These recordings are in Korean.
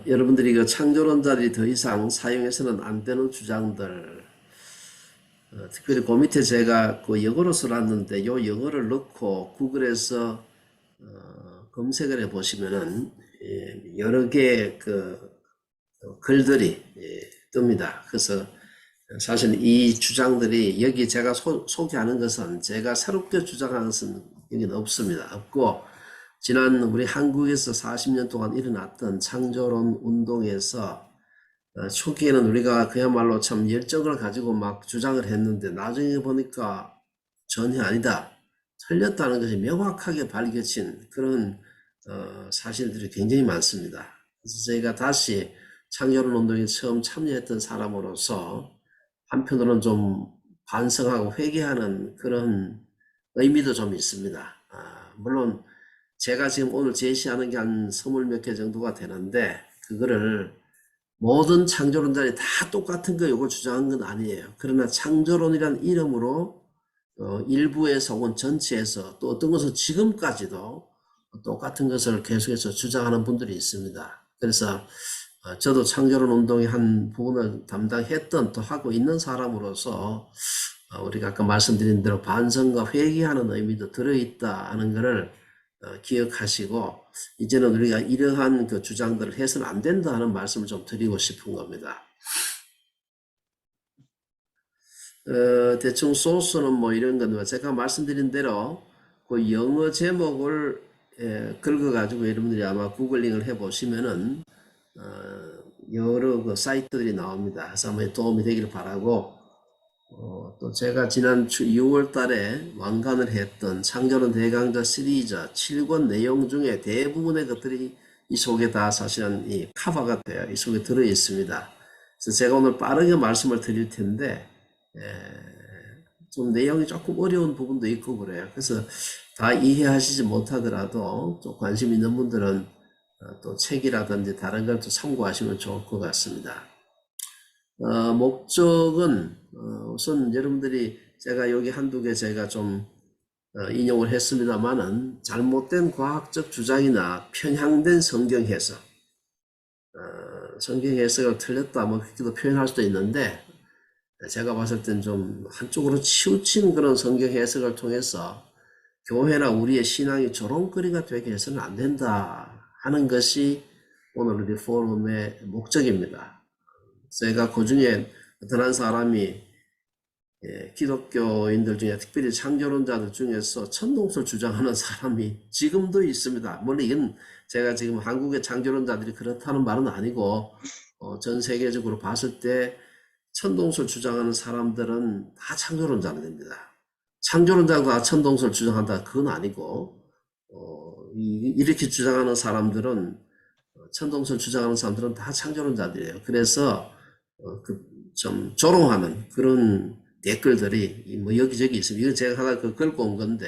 여러분들이 그 창조론자들이 더 이상 사용해서는 안 되는 주장들, 특별히 그 밑에 제가 그 영어로 써놨는데 요 영어를 넣고 구글에서 검색을 해 보시면은 여러 개의 그 글들이 뜹니다. 그래서 사실 이 주장들이 여기 제가 소개하는 것은 제가 새롭게 주장하는 것은 여기는 없습니다. 없고 지난 우리 한국에서 40년 동안 일어났던 창조론 운동에서 초기에는 우리가 그야말로 참 열정을 가지고 막 주장을 했는데 나중에 보니까 전혀 아니다. 틀렸다는 것이 명확하게 밝혀진 그런 사실들이 굉장히 많습니다. 그래서 저희가 다시 창조론 운동에 처음 참여했던 사람으로서 한편으로는 좀 반성하고 회개하는 그런 의미도 좀 있습니다. 물론 제가 지금 오늘 제시하는 게 한 20몇 개 정도가 되는데 그거를 모든 창조론자들이 다 똑같은 거 이걸 주장한 건 아니에요. 그러나 창조론이란 이름으로 일부에서 혹은 전체에서 또 어떤 것은 지금까지도 똑같은 것을 계속해서 주장하는 분들이 있습니다. 그래서 저도 창조론 운동의 한 부분을 담당했던 또 하고 있는 사람으로서 우리가 아까 말씀드린 대로 반성과 회개하는 의미도 들어있다 하는 것을 기억하시고 이제는 우리가 이러한 그 주장들을 해서는 안 된다 하는 말씀을 좀 드리고 싶은 겁니다. 대충 소스는 뭐 이런 건데 제가 말씀드린 대로 그 영어 제목을 긁어가지고 여러분들이 아마 구글링을 해보시면은 여러 그 사이트들이 나옵니다. 그래서 한번 도움이 되기를 바라고 또 제가 지난 6월 달에 완간을 했던 창조론 대강자 시리즈 7권 내용 중에 대부분의 것들이 이 속에 다 사실은 이 커버가 돼요. 이 속에 들어 있습니다. 그래서 제가 오늘 빠르게 말씀을 드릴 텐데 좀 내용이 조금 어려운 부분도 있고 그래요. 그래서 다 이해하시지 못하더라도 좀 관심 있는 분들은 또 책이라든지 다른 걸 또 참고하시면 좋을 것 같습니다. 목적은 우선 여러분들이 제가 여기 한두 개 제가 좀 인용을 했습니다만은 잘못된 과학적 주장이나 편향된 성경 해석, 성경 해석을 틀렸다 뭐 그렇게도 표현할 수도 있는데 제가 봤을 땐 좀 한쪽으로 치우친 그런 성경 해석을 통해서 교회나 우리의 신앙이 조롱거리가 되게 해서는 안 된다 하는 것이 오늘 우리 포럼의 목적입니다. 제가 그 중에 어떤 한 사람이 기독교인들 중에 특별히 창조론자들 중에서 천동설 주장하는 사람이 지금도 있습니다. 물론 이건 제가 지금 한국의 창조론자들이 그렇다는 말은 아니고 전 세계적으로 봤을 때 천동설 주장하는 사람들은 다 창조론자들입니다. 창조론자가 다 천동설 주장한다 그건 아니고 이렇게 주장하는 사람들은 천동설 주장하는 사람들은 다 창조론자들이에요. 그래서 좀 조롱하는 그런 댓글들이 뭐 여기저기 있습니다. 이건 제가 하나 긁고 온 건데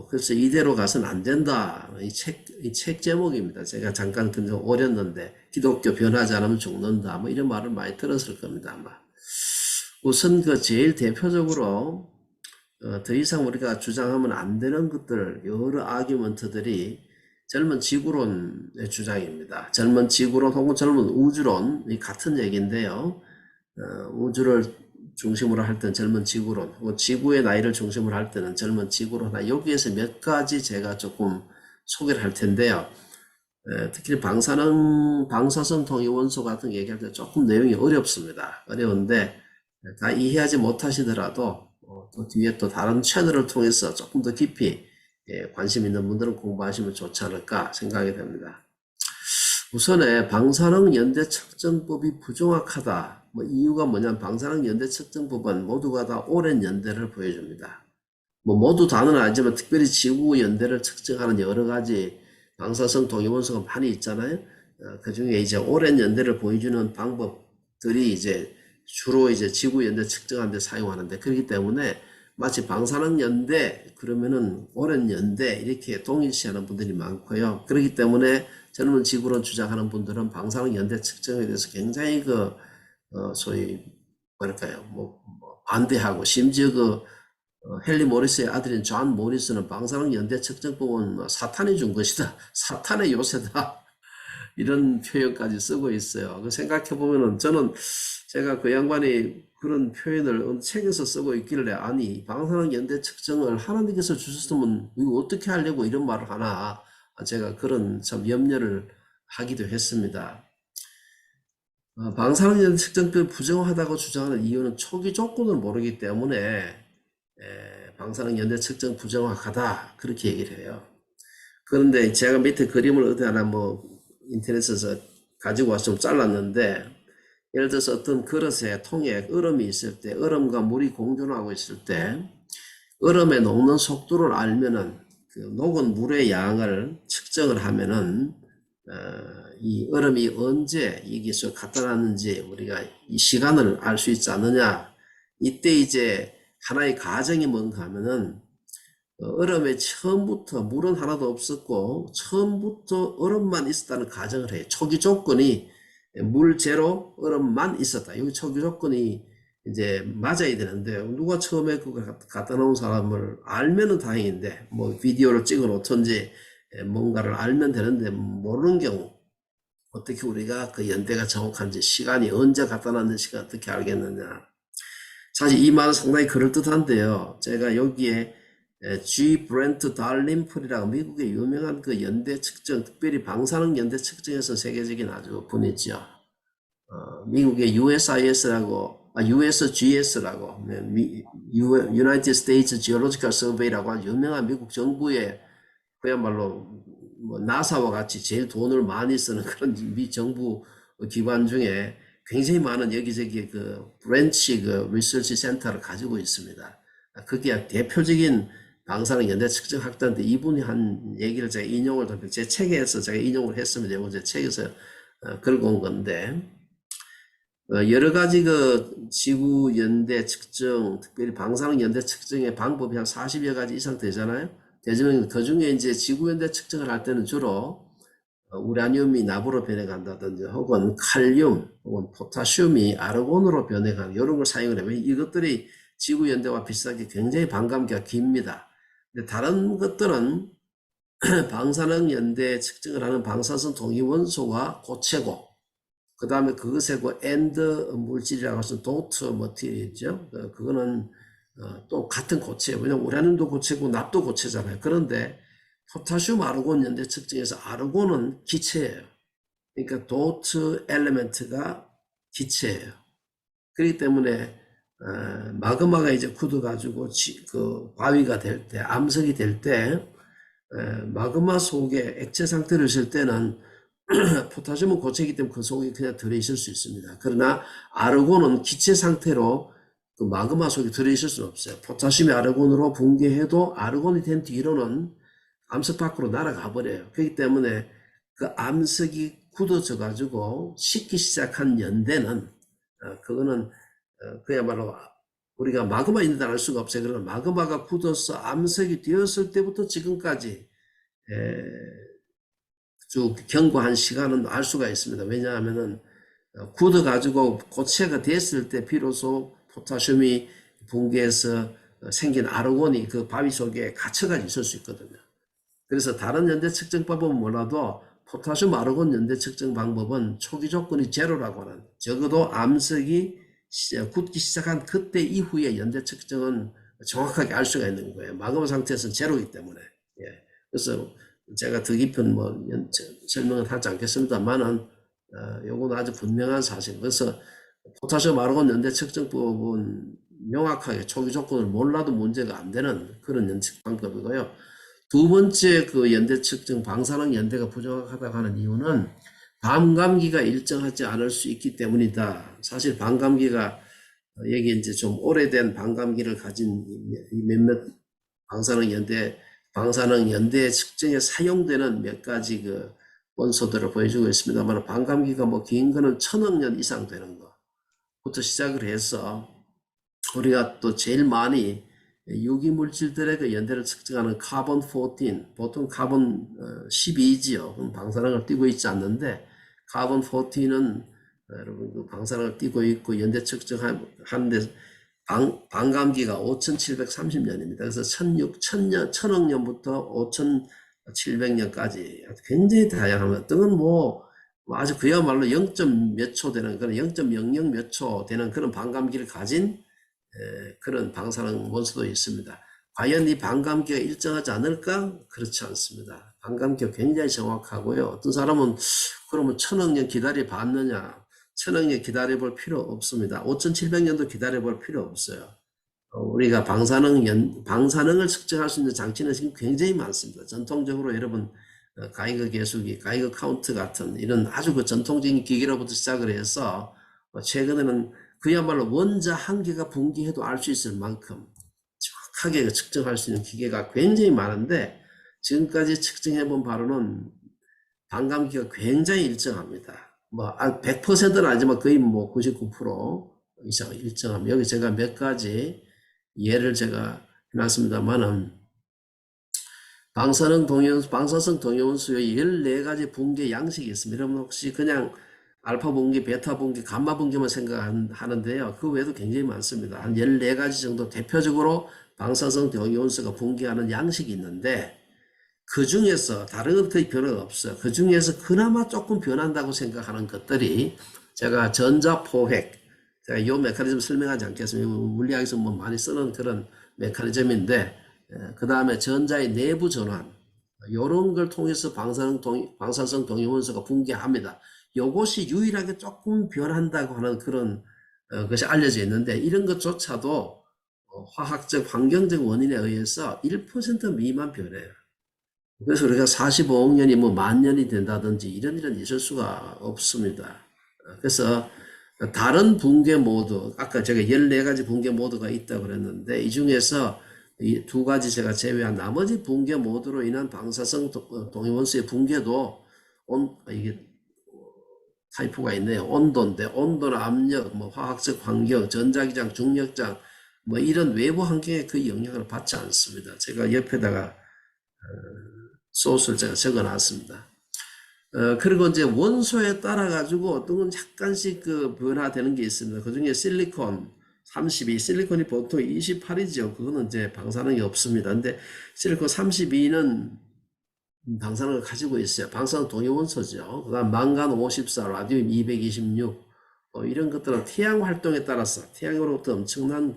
그래서 이대로 가서는 안 된다. 이 책 제목입니다. 제가 잠깐 좀 오렸는데 기독교 변하지 않으면 죽는다. 뭐 이런 말을 많이 들었을 겁니다. 아마. 우선 그 제일 대표적으로 더 이상 우리가 주장하면 안 되는 것들 여러 아규먼트들이 젊은 지구론의 주장입니다. 젊은 지구론 혹은 젊은 우주론이 같은 얘기인데요. 우주를 중심으로 할 때는 젊은 지구론, 혹은 지구의 나이를 중심으로 할 때는 젊은 지구론. 여기에서 몇 가지 제가 조금 소개를 할 텐데요. 특히 방사성 동위원소 같은 거 얘기할 때 조금 내용이 어렵습니다. 어려운데 다 이해하지 못하시더라도 또 뒤에 또 다른 채널을 통해서 조금 더 깊이 관심 있는 분들은 공부하시면 좋지 않을까 생각이 됩니다. 우선에 방사능 연대 측정법이 부정확하다. 뭐 이유가 뭐냐면 방사능 연대 측정법은 모두가 다 오랜 연대를 보여줍니다. 뭐 모두 다는 아니지만 특별히 지구 연대를 측정하는 여러 가지 방사성 동위원소가 많이 있잖아요. 그 중에 이제 오랜 연대를 보여주는 방법들이 이제 주로 이제 지구 연대 측정하는 데 사용하는데 그렇기 때문에 마치 방사능 연대 그러면은 오랜 연대 이렇게 동일시하는 분들이 많고요. 그렇기 때문에 젊은 지구론 주장하는 분들은 방사능 연대 측정에 대해서 굉장히 소위 뭐랄까요 반대하고 심지어 헨리 모리스의 아들인 존 모리스는 방사능 연대 측정법은 사탄이 준 것이다. 사탄의 요새다. 이런 표현까지 쓰고 있어요. 그 생각해 보면은 저는 제가 그 양반이 그런 표현을 어느 책에서 쓰고 있길래 아니 방사능 연대 측정을 하나님께서 주셨으면 이거 어떻게 하려고 이런 말을 하나 제가 그런 참 염려를 하기도 했습니다. 방사능 연대 측정법이 부정하다고 주장하는 이유는 초기 조건을 모르기 때문에 방사능 연대 측정 부정확하다 그렇게 얘기를 해요. 그런데 제가 밑에 그림을 어디 하나 뭐 인터넷에서 가지고 와서 좀 잘랐는데 예를 들어서 어떤 그릇에 통에 얼음이 있을 때 얼음과 물이 공존하고 있을 때 얼음의 녹는 속도를 알면은 그 녹은 물의 양을 측정을 하면은 이 얼음이 언제 여기서 갖다 놨는지 우리가 이 시간을 알 수 있지 않느냐. 이때 이제 하나의 가정이 뭔가 하면은 얼음에 처음부터 물은 하나도 없었고 처음부터 얼음만 있었다는 가정을 해요. 초기 조건이 물 제로 얼음만 있었다. 여기 초기 조건이 이제 맞아야 되는데 누가 처음에 그걸 갖다 놓은 사람을 알면은 다행인데 뭐 비디오를 찍어 놓던지 뭔가를 알면 되는데 모르는 경우 어떻게 우리가 그 연대가 정확한지 시간이 언제 갖다 놨는지 어떻게 알겠느냐. 사실 이 말은 상당히 그럴듯한데요. 제가 여기에 G. 브렌트 달림플이라고 미국의 유명한 그 연대 측정, 특별히 방사능 연대 측정에서 세계적인 아주 분이죠. 미국의 USGS라고, United States Geological Survey라고 유명한 미국 정부의 그야말로 뭐 나사와 같이 제일 돈을 많이 쓰는 그런 미 정부 기관 중에 굉장히 많은 여기저기 그 브랜치 그 리서치 센터를 가지고 있습니다. 그게 대표적인 방사능 연대 측정 학자인데 이분이 한 얘기를 제가 인용을 제 책에서 제가 인용을 했습니다. 이거 제 책에서 걸고 온 건데 여러 가지 그 지구 연대 측정, 특별히 방사능 연대 측정의 방법이 한 40여 가지 이상 되잖아요. 되지만 그 중에 이제 지구 연대 측정을 할 때는 주로 우라늄이 납으로 변해간다든지 혹은 칼륨 혹은 포타슘이 아르곤으로 변해가는 이런 걸 사용을 해요. 이것들이 지구 연대와 비슷하게 굉장히 반감기가 깁니다. 근데 다른 것들은 방사능 연대 측정을 하는 방사선 동위원소가 고체고 그 다음에 그것에 그 엔드 물질이라고 해서 도트 머티리얼이죠. 그거는 또 같은 고체예요. 왜냐면 우라늄도 고체고 납도 고체잖아요. 그런데 포타슘 아르곤 연대 측정에서 아르곤은 기체예요. 그러니까 도트 엘리멘트가 기체예요. 그렇기 때문에 마그마가 이제 굳어가지고 그 바위가 될 때, 암석이 될 때 마그마 속에 액체 상태를 있을 때는 포타슘은 고체이기 때문에 그 속에 그냥 들어있을 수 있습니다. 그러나 아르곤은 기체 상태로 그 마그마 속에 들어있을 수는 없어요. 포타슘이 아르곤으로 붕괴해도 아르곤이 된 뒤로는 암석 밖으로 날아가 버려요. 그렇기 때문에 그 암석이 굳어져 가지고 식기 시작한 연대는 그거는 그야말로 우리가 마그마 있는데 알 수가 없어요. 그러나 마그마가 굳어서 암석이 되었을 때부터 지금까지 쭉 경과한 시간은 알 수가 있습니다. 왜냐하면은 굳어 가지고 고체가 됐을 때 비로소 포타슘이 붕괴해서 생긴 아르곤이 그 바위 속에 갇혀가 있을 수 있거든요. 그래서 다른 연대 측정 방법은 몰라도 포타슘 아르곤 연대 측정 방법은 초기 조건이 제로라고 하는 적어도 암석이 굳기 시작한 그때 이후에 연대 측정은 정확하게 알 수가 있는 거예요. 마그마 상태에서는 제로이기 때문에. 예. 그래서 제가 더 깊은 뭐 설명은 하지 않겠습니다만은 요건 아주 분명한 사실. 그래서 포타슘 아르곤 연대 측정법은 명확하게 초기 조건을 몰라도 문제가 안 되는 그런 연측 방법이고요. 두 번째 그 연대 측정 방사능 연대가 부정확하다고 하는 이유는 반감기가 일정하지 않을 수 있기 때문이다. 사실 반감기가 여기 이제 좀 오래된 반감기를 가진 몇몇 방사능 연대 측정에 사용되는 몇 가지 그 원소들을 보여주고 있습니다만 반감기가 뭐 긴 거는 1000억 년 이상 되는 거부터 시작을 해서 우리가 또 제일 많이 유기물질들의 그 연대를 측정하는 카본 14, 보통 카본 12지요. 그럼 방사능을 띠고 있지 않는데 카본 14는 여러분 그 방사능을 띠고 있고 연대 측정하는데 반감기가 5730년입니다. 그래서 1000억 년부터 5700년까지 굉장히 다양합니다. 어떤 건 뭐 아주 그야말로 0. 몇 초 되는 그런 0.00 몇 초 되는 그런 반감기를 가진 그런 방사능 원소도 있습니다. 과연 이 반감기가 일정하지 않을까? 그렇지 않습니다. 반감기가 굉장히 정확하고요. 어떤 사람은 그러면 1000억 년 기다려 봤느냐? 1000억 년 기다려 볼 필요 없습니다. 5700년도 기다려 볼 필요 없어요. 우리가 방사능을 측정할 수 있는 장치는 지금 굉장히 많습니다. 전통적으로 여러분 가이거 계수기, 가이거 카운트 같은 이런 아주 그 전통적인 기기로부터 시작을 해서 최근에는 그야말로 원자 한 개가 붕괴해도 알 수 있을 만큼 정확하게 측정할 수 있는 기계가 굉장히 많은데 지금까지 측정해 본 바로는 반감기가 굉장히 일정합니다. 뭐 100%는 아니지만 거의 뭐 99% 이상 일정합니다. 여기 제가 몇 가지 예를 제가 해놨습니다만은 방사성 동위원소의 14가지 붕괴 양식이 있습니다. 여러분 혹시 그냥 알파 붕괴, 베타 붕괴, 감마 붕괴만 생각하는데요. 그 외에도 굉장히 많습니다. 한 14가지 정도 대표적으로 방사성 동위원소가 붕괴하는 양식이 있는데 그 중에서 다른 건 거의 변화가 없어요. 그 중에서 그나마 조금 변한다고 생각하는 것들이 제가 전자포획, 제가 이 메커니즘 설명하지 않겠습니다. 물리학에서 뭐 많이 쓰는 그런 메커니즘인데 그 다음에 전자의 내부 전환 이런 걸 통해서 방사성 동위원소가 붕괴합니다. 이것이 유일하게 조금 변한다고 하는 그런 것이 알려져 있는데 이런 것조차도 화학적 환경적 원인에 의해서 1% 미만 변해요. 그래서 우리가 45억 년이 뭐 10,000년이 된다든지 이런 일은 있을 수가 없습니다. 그래서 다른 붕괴 모드, 아까 제가 14가지 붕괴 모드가 있다고 그랬는데 이 중에서 이 2가지 제가 제외한 나머지 붕괴 모드로 인한 방사성 동위원소의 붕괴도 이게 타입가 있네요. 온도인데 온도나 압력, 뭐 화학적 환경, 전자기장, 중력장 뭐 이런 외부 환경에 그 영향을 받지 않습니다. 제가 옆에다가 소스를 제가 적어놨습니다. 그리고 이제 원소에 따라 가지고 어떤 건 약간씩 그 변화되는 게 있습니다. 그 중에 실리콘 32, 실리콘이 보통 28이죠. 그거는 이제 방사능이 없습니다. 근데 실리콘 32는 방사능을 가지고 있어요. 방사능 동위원소죠. 그 다음 망간 54, 라디움 226, 이런 것들은 태양 활동에 따라서 태양으로부터 엄청난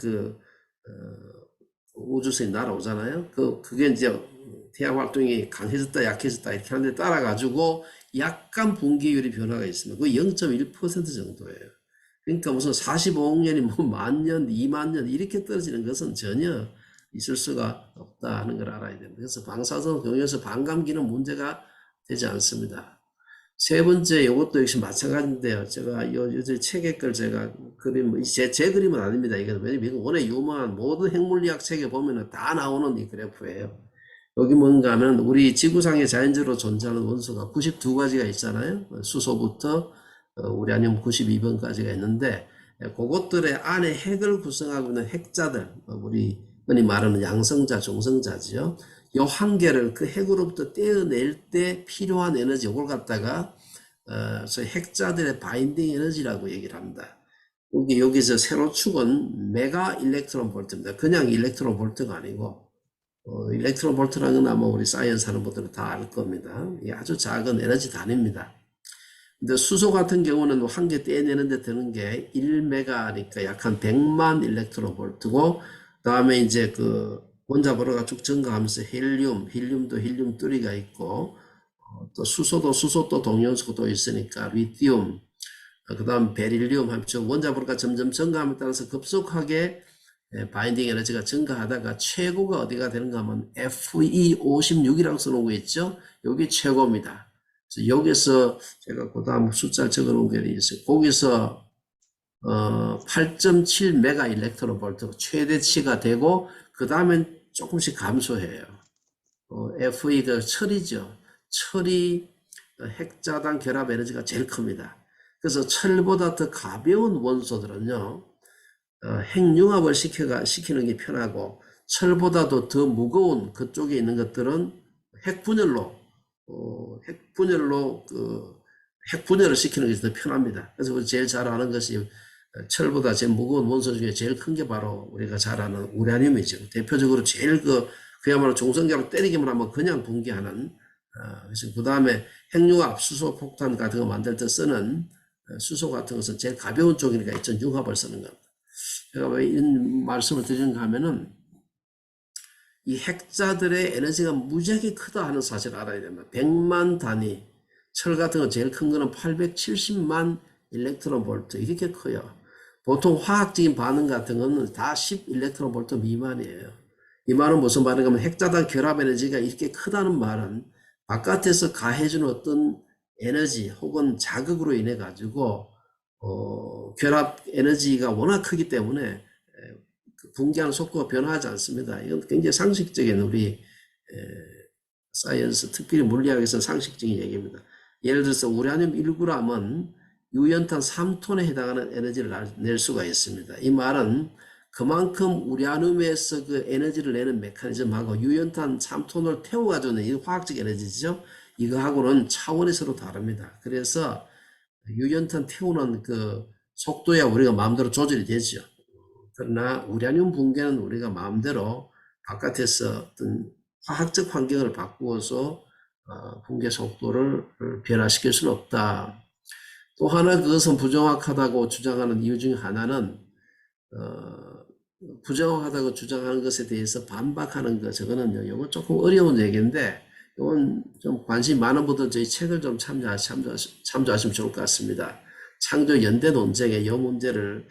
우주선이 날아오잖아요. 그게 이제 태양 활동이 강해졌다 약해졌다 이렇게 하는데 따라 가지고 약간 붕괴율이 변화가 있습니다. 그 0.1% 정도예요. 그러니까 무슨 45억 년이 뭐 10,000년, 20,000년 이렇게 떨어지는 것은 전혀 있을 수가 없다는 걸 알아야 됩니다. 그래서 방사성 동위원소 반감기는 문제가 되지 않습니다. 세 번째, 이것도 역시 마찬가지인데요. 제가 요즘 책에 걸 제가 제 그림은 아닙니다. 이게 왜냐면 워낙 유명한 모든 핵물리학 책에 보면은 다 나오는 이 그래프예요. 여기 뭔가 하면 우리 지구상에 자연적으로 존재하는 원소가 92가지가 있잖아요. 수소부터 우라늄 92번까지가 있는데 그것들의 안에 핵을 구성하고 있는 핵자들, 우리 흔히 말하는 양성자, 중성자지요. 요 한 개를 그 핵으로부터 떼어낼 때 필요한 에너지, 이걸 갖다가 소위 핵자들의 바인딩 에너지라고 얘기를 합니다. 여기서 세로 축은 메가 일렉트론 볼트입니다. 그냥 일렉트론 볼트가 아니고 일렉트론 볼트라는 건 아마 우리 사이언스 하는 분들은 다 알 겁니다. 아주 작은 에너지 단위입니다. 근데 수소 같은 경우는 한 개 떼내는데 드는 게 1메가니까 약 한 100만 일렉트론 볼트고, 그 다음에 이제 그 원자번호가 쭉 증가하면서 헬륨도 헬륨 3가 있고, 또 수소도 동위원소가 또 있으니까 리튬, 그 다음 베릴륨 합쳐 원자번호가 점점 증가함에 따라서 급속하게 바인딩 에너지가 증가하다가 최고가 어디가 되는가 하면 FE56이라고 써놓은 거 있죠? 여기 최고입니다. 그래서 여기서 제가 그 다음 숫자를 적어 놓은 게 있어요. 거기서 8.7 메가 일렉트론 볼트 최대치가 되고 그 다음엔 조금씩 감소해요. FE가 철이죠. 철이 핵자당 결합 에너지가 제일 큽니다. 그래서 철보다 더 가벼운 원소들은요, 핵융합을 시키는 게 편하고, 철보다도 더 무거운 그쪽에 있는 것들은 핵분열로 핵분열을 시키는 게 더 편합니다. 그래서 우리 제일 잘 아는 것이 철보다 제일 무거운 원소 중에 제일 큰 게 바로 우리가 잘 아는 우라늄이죠. 대표적으로 제일 그야말로 중성자로 때리기만 하면 그냥 붕괴하는 그래서 그 다음에 핵융합 수소 폭탄 같은 거 만들 때 쓰는 수소 같은 것은 제일 가벼운 쪽이니까 이전 융합을 쓰는 겁니다. 제가 왜 이런 말씀을 드리는가 하면은 이 핵자들의 에너지가 무지하게 크다 하는 사실을 알아야 됩니다. 100만 단위, 철 같은 거 제일 큰 거는 870만 일렉트론 볼트 이렇게 커요. 보통 화학적인 반응 같은 거는 다 10 일렉트론 볼트 미만이에요. 이 말은 무슨 말인가 하면 핵자단 결합 에너지가 이렇게 크다는 말은 바깥에서 가해주는 어떤 에너지 혹은 자극으로 인해 가지고 결합 에너지가 워낙 크기 때문에 붕괴하는 속도가 변화하지 않습니다. 이건 굉장히 상식적인 우리 사이언스, 특별히 물리학에서 상식적인 얘기입니다. 예를 들어서 우라늄 1g은 유연탄 3톤에 해당하는 에너지를 낼 수가 있습니다. 이 말은 그만큼 우라늄에서 그 에너지를 내는 메커니즘하고 유연탄 3톤을 태워가지고 이 화학적 에너지죠. 이거하고는 차원이 서로 다릅니다. 그래서 유연탄 태우는 그 속도야 우리가 마음대로 조절이 되죠. 그러나 우라늄 붕괴는 우리가 마음대로 바깥에서 어떤 화학적 환경을 바꾸어서 붕괴 속도를 변화시킬 수는 없다. 또 하나 그것은 부정확하다고 주장하는 이유 중 하나는 부정확하다고 주장하는 것에 대해서 반박하는 것, 저거는요, 이건 조금 어려운 얘기인데 이건 좀 관심 많은 분들 저희 책을 좀 참조하시면 좋을 것 같습니다. 창조 연대 논쟁의 이 문제를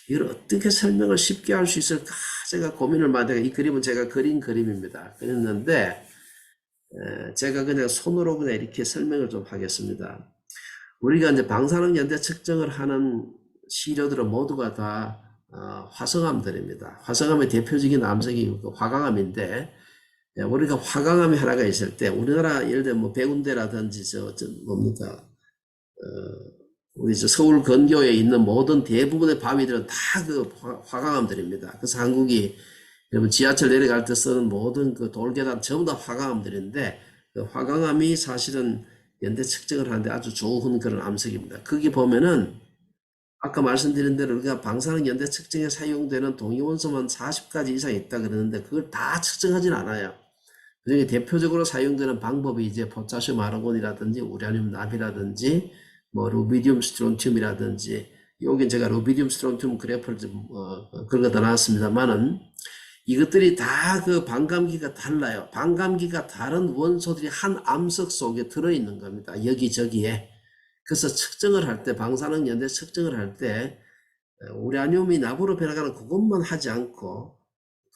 이걸 어떻게 설명을 쉽게 할 수 있을까 제가 고민을 많이 해요. 이 그림은 제가 그린 그림입니다. 그렸는데 제가 그냥 손으로 그냥 이렇게 설명을 좀 하겠습니다. 우리가 이제 방사능 연대 측정을 하는 시료들은 모두가 다 화성암들입니다. 화성암의 대표적인 암석이 화강암인데 우리가 화강암이 하나가 있을 때 우리나라 예를 들면 뭐 백운대라든지 뭡니까 우리 서울 근교에 있는 모든 대부분의 바위들은 다 그 화강암들입니다. 그래서 한국이 여러분 지하철 내려갈 때 쓰는 모든 그 돌계단 전부 다 화강암들인데 그 화강암이 사실은 연대 측정을 하는데 아주 좋은 그런 암석입니다. 거기 보면은 아까 말씀드린 대로 우리가 방사능 연대 측정에 사용되는 동위원소만 40가지 이상 있다 그러는데 그걸 다 측정하진 않아요. 그중에 대표적으로 사용되는 방법이 이제 포타슘 아르곤이라든지 우라늄 납이라든지 뭐 루비디움 스트론튬이라든지 여기 제가 루비디움 스트론튬 그래프를 좀 긁어다 놨습니다만은 이것들이 다 그 반감기가 달라요. 반감기가 다른 원소들이 한 암석 속에 들어있는 겁니다. 여기저기에. 그래서 측정을 할 때 방사능 연대 측정을 할 때 우라늄이 납으로 변화가는 그것만 하지 않고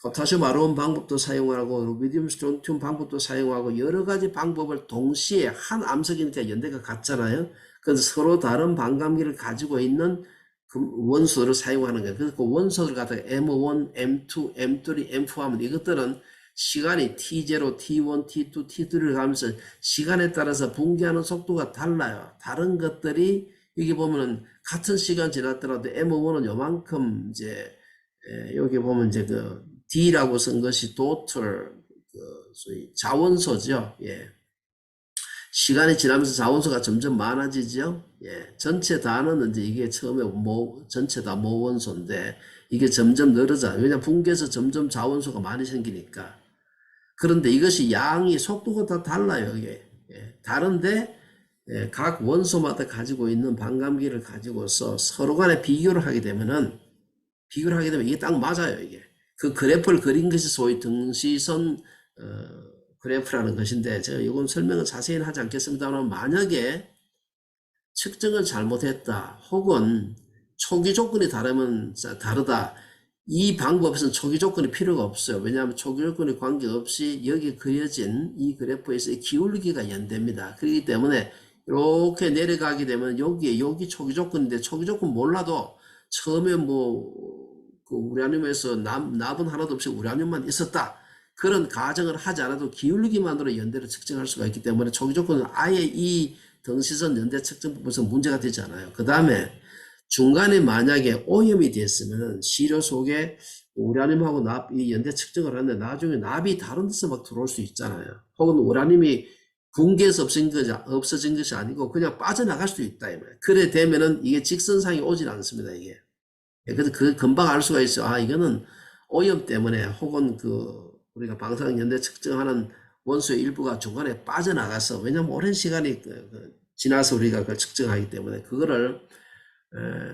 포타슘 아르곤 방법도 사용하고 루비디움 스트론튬 방법도 사용하고 여러 가지 방법을 동시에 한 암석이니까 연대가 같잖아요. 그래서 서로 다른 반감기를 가지고 있는 그 원소를 사용하는 거예요. 그래서 그 원소를 갖다가 M1, M2, M3, M4 하면 이것들은 시간이 T0, T1, T2, T3를 가면서 시간에 따라서 붕괴하는 속도가 달라요. 다른 것들이 여기 보면은 같은 시간 지났더라도 M1은 요만큼 이제 여기 보면 이제 그 D라고 쓴 것이 total 소위 자원소죠. 예. 시간이 지나면서 자원소가 점점 많아지죠. 예. 전체 단어는 이제 이게 처음에 전체 다 모원소인데 이게 점점 늘어져. 왜냐면 붕괴해서 점점 자원소가 많이 생기니까. 그런데 이것이 양이 속도가 다 달라요. 이게. 예. 다른데 각 원소마다 가지고 있는 반감기를 가지고서 서로 간에 비교를 하게 되면 이게 딱 맞아요. 이게. 그 그래프를 그린 것이 소위 등시선 그래프라는 것인데 제가 이건 설명을 자세히는 하지 않겠습니다만 만약에 측정을 잘못했다 혹은 초기 조건이 다르다 이 방법에서는 초기 조건이 필요가 없어요. 왜냐하면 초기 조건에 관계없이 여기 그려진 이 그래프에서 기울기가 연대입니다. 그렇기 때문에 이렇게 내려가게 되면 여기 초기 조건인데 초기 조건 몰라도 처음에 그 우라늄에서 납은 하나도 없이 우라늄만 있었다. 그런 가정을 하지 않아도 기울기만으로 연대를 측정할 수가 있기 때문에 초기 조건은 아예 이 등시선 연대 측정법에서 문제가 되지 않아요. 그 다음에 중간에 만약에 오염이 됐으면 시료 속에 우라늄하고 납, 이 연대 측정을 하는데 나중에 납이 다른 데서 막 들어올 수 있잖아요. 혹은 우라늄이 붕괴해서 없어진 것이 아니고 그냥 빠져나갈 수도 있다. 그래 되면은 이게 직선상이 오질 않습니다. 이게. 그래서 그 금방 알 수가 있어요. 아, 이거는 오염 때문에 혹은 우리가 방사능 연대 측정하는 원소의 일부가 중간에 빠져나가서, 왜냐하면 오랜 시간이 지나서 우리가 그걸 측정하기 때문에 그거를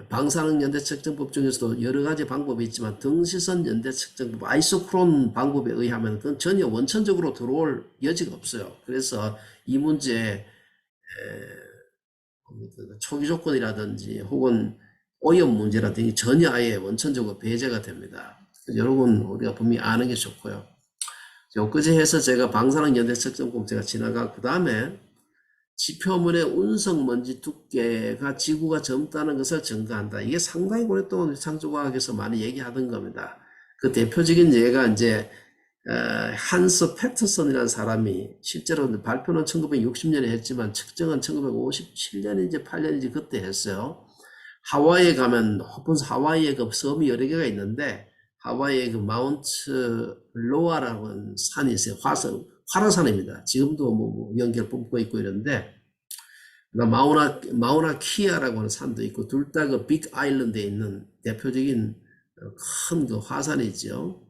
방사능 연대 측정법 중에서도 여러 가지 방법이 있지만 등시선 연대 측정법 아이소크론 방법에 의하면 그건 전혀 원천적으로 들어올 여지가 없어요. 그래서 이 문제 초기 조건이라든지 혹은 오염 문제라든지 전혀 아예 원천적으로 배제가 됩니다. 여러분 우리가 분명히 아는 게 좋고요. 엊그제 해서 제가 방사능 연대 측정법 제가 지나가 그 다음에 지표면의 운석 먼지 두께가 지구가 젊다는 것을 증가한다. 이게 상당히 오랫동안 창조과학에서 많이 얘기하던 겁니다. 그 대표적인 예가 이제 한스 패터슨이라는 사람이 실제로 발표는 1960년에 했지만 측정은 1957년인지 8년인지 그때 했어요. 하와이에 가면 하와이에 그 섬이 여러 개가 있는데 하와이에 그 마운트 로아라는 산이 있어요. 화라산입니다. 지금도 뭐 연결 뿜고 있고 이런데 마우나 키아라고 하는 산도 있고 둘 다 그 빅 아일랜드에 있는 대표적인 큰 그 화산이죠.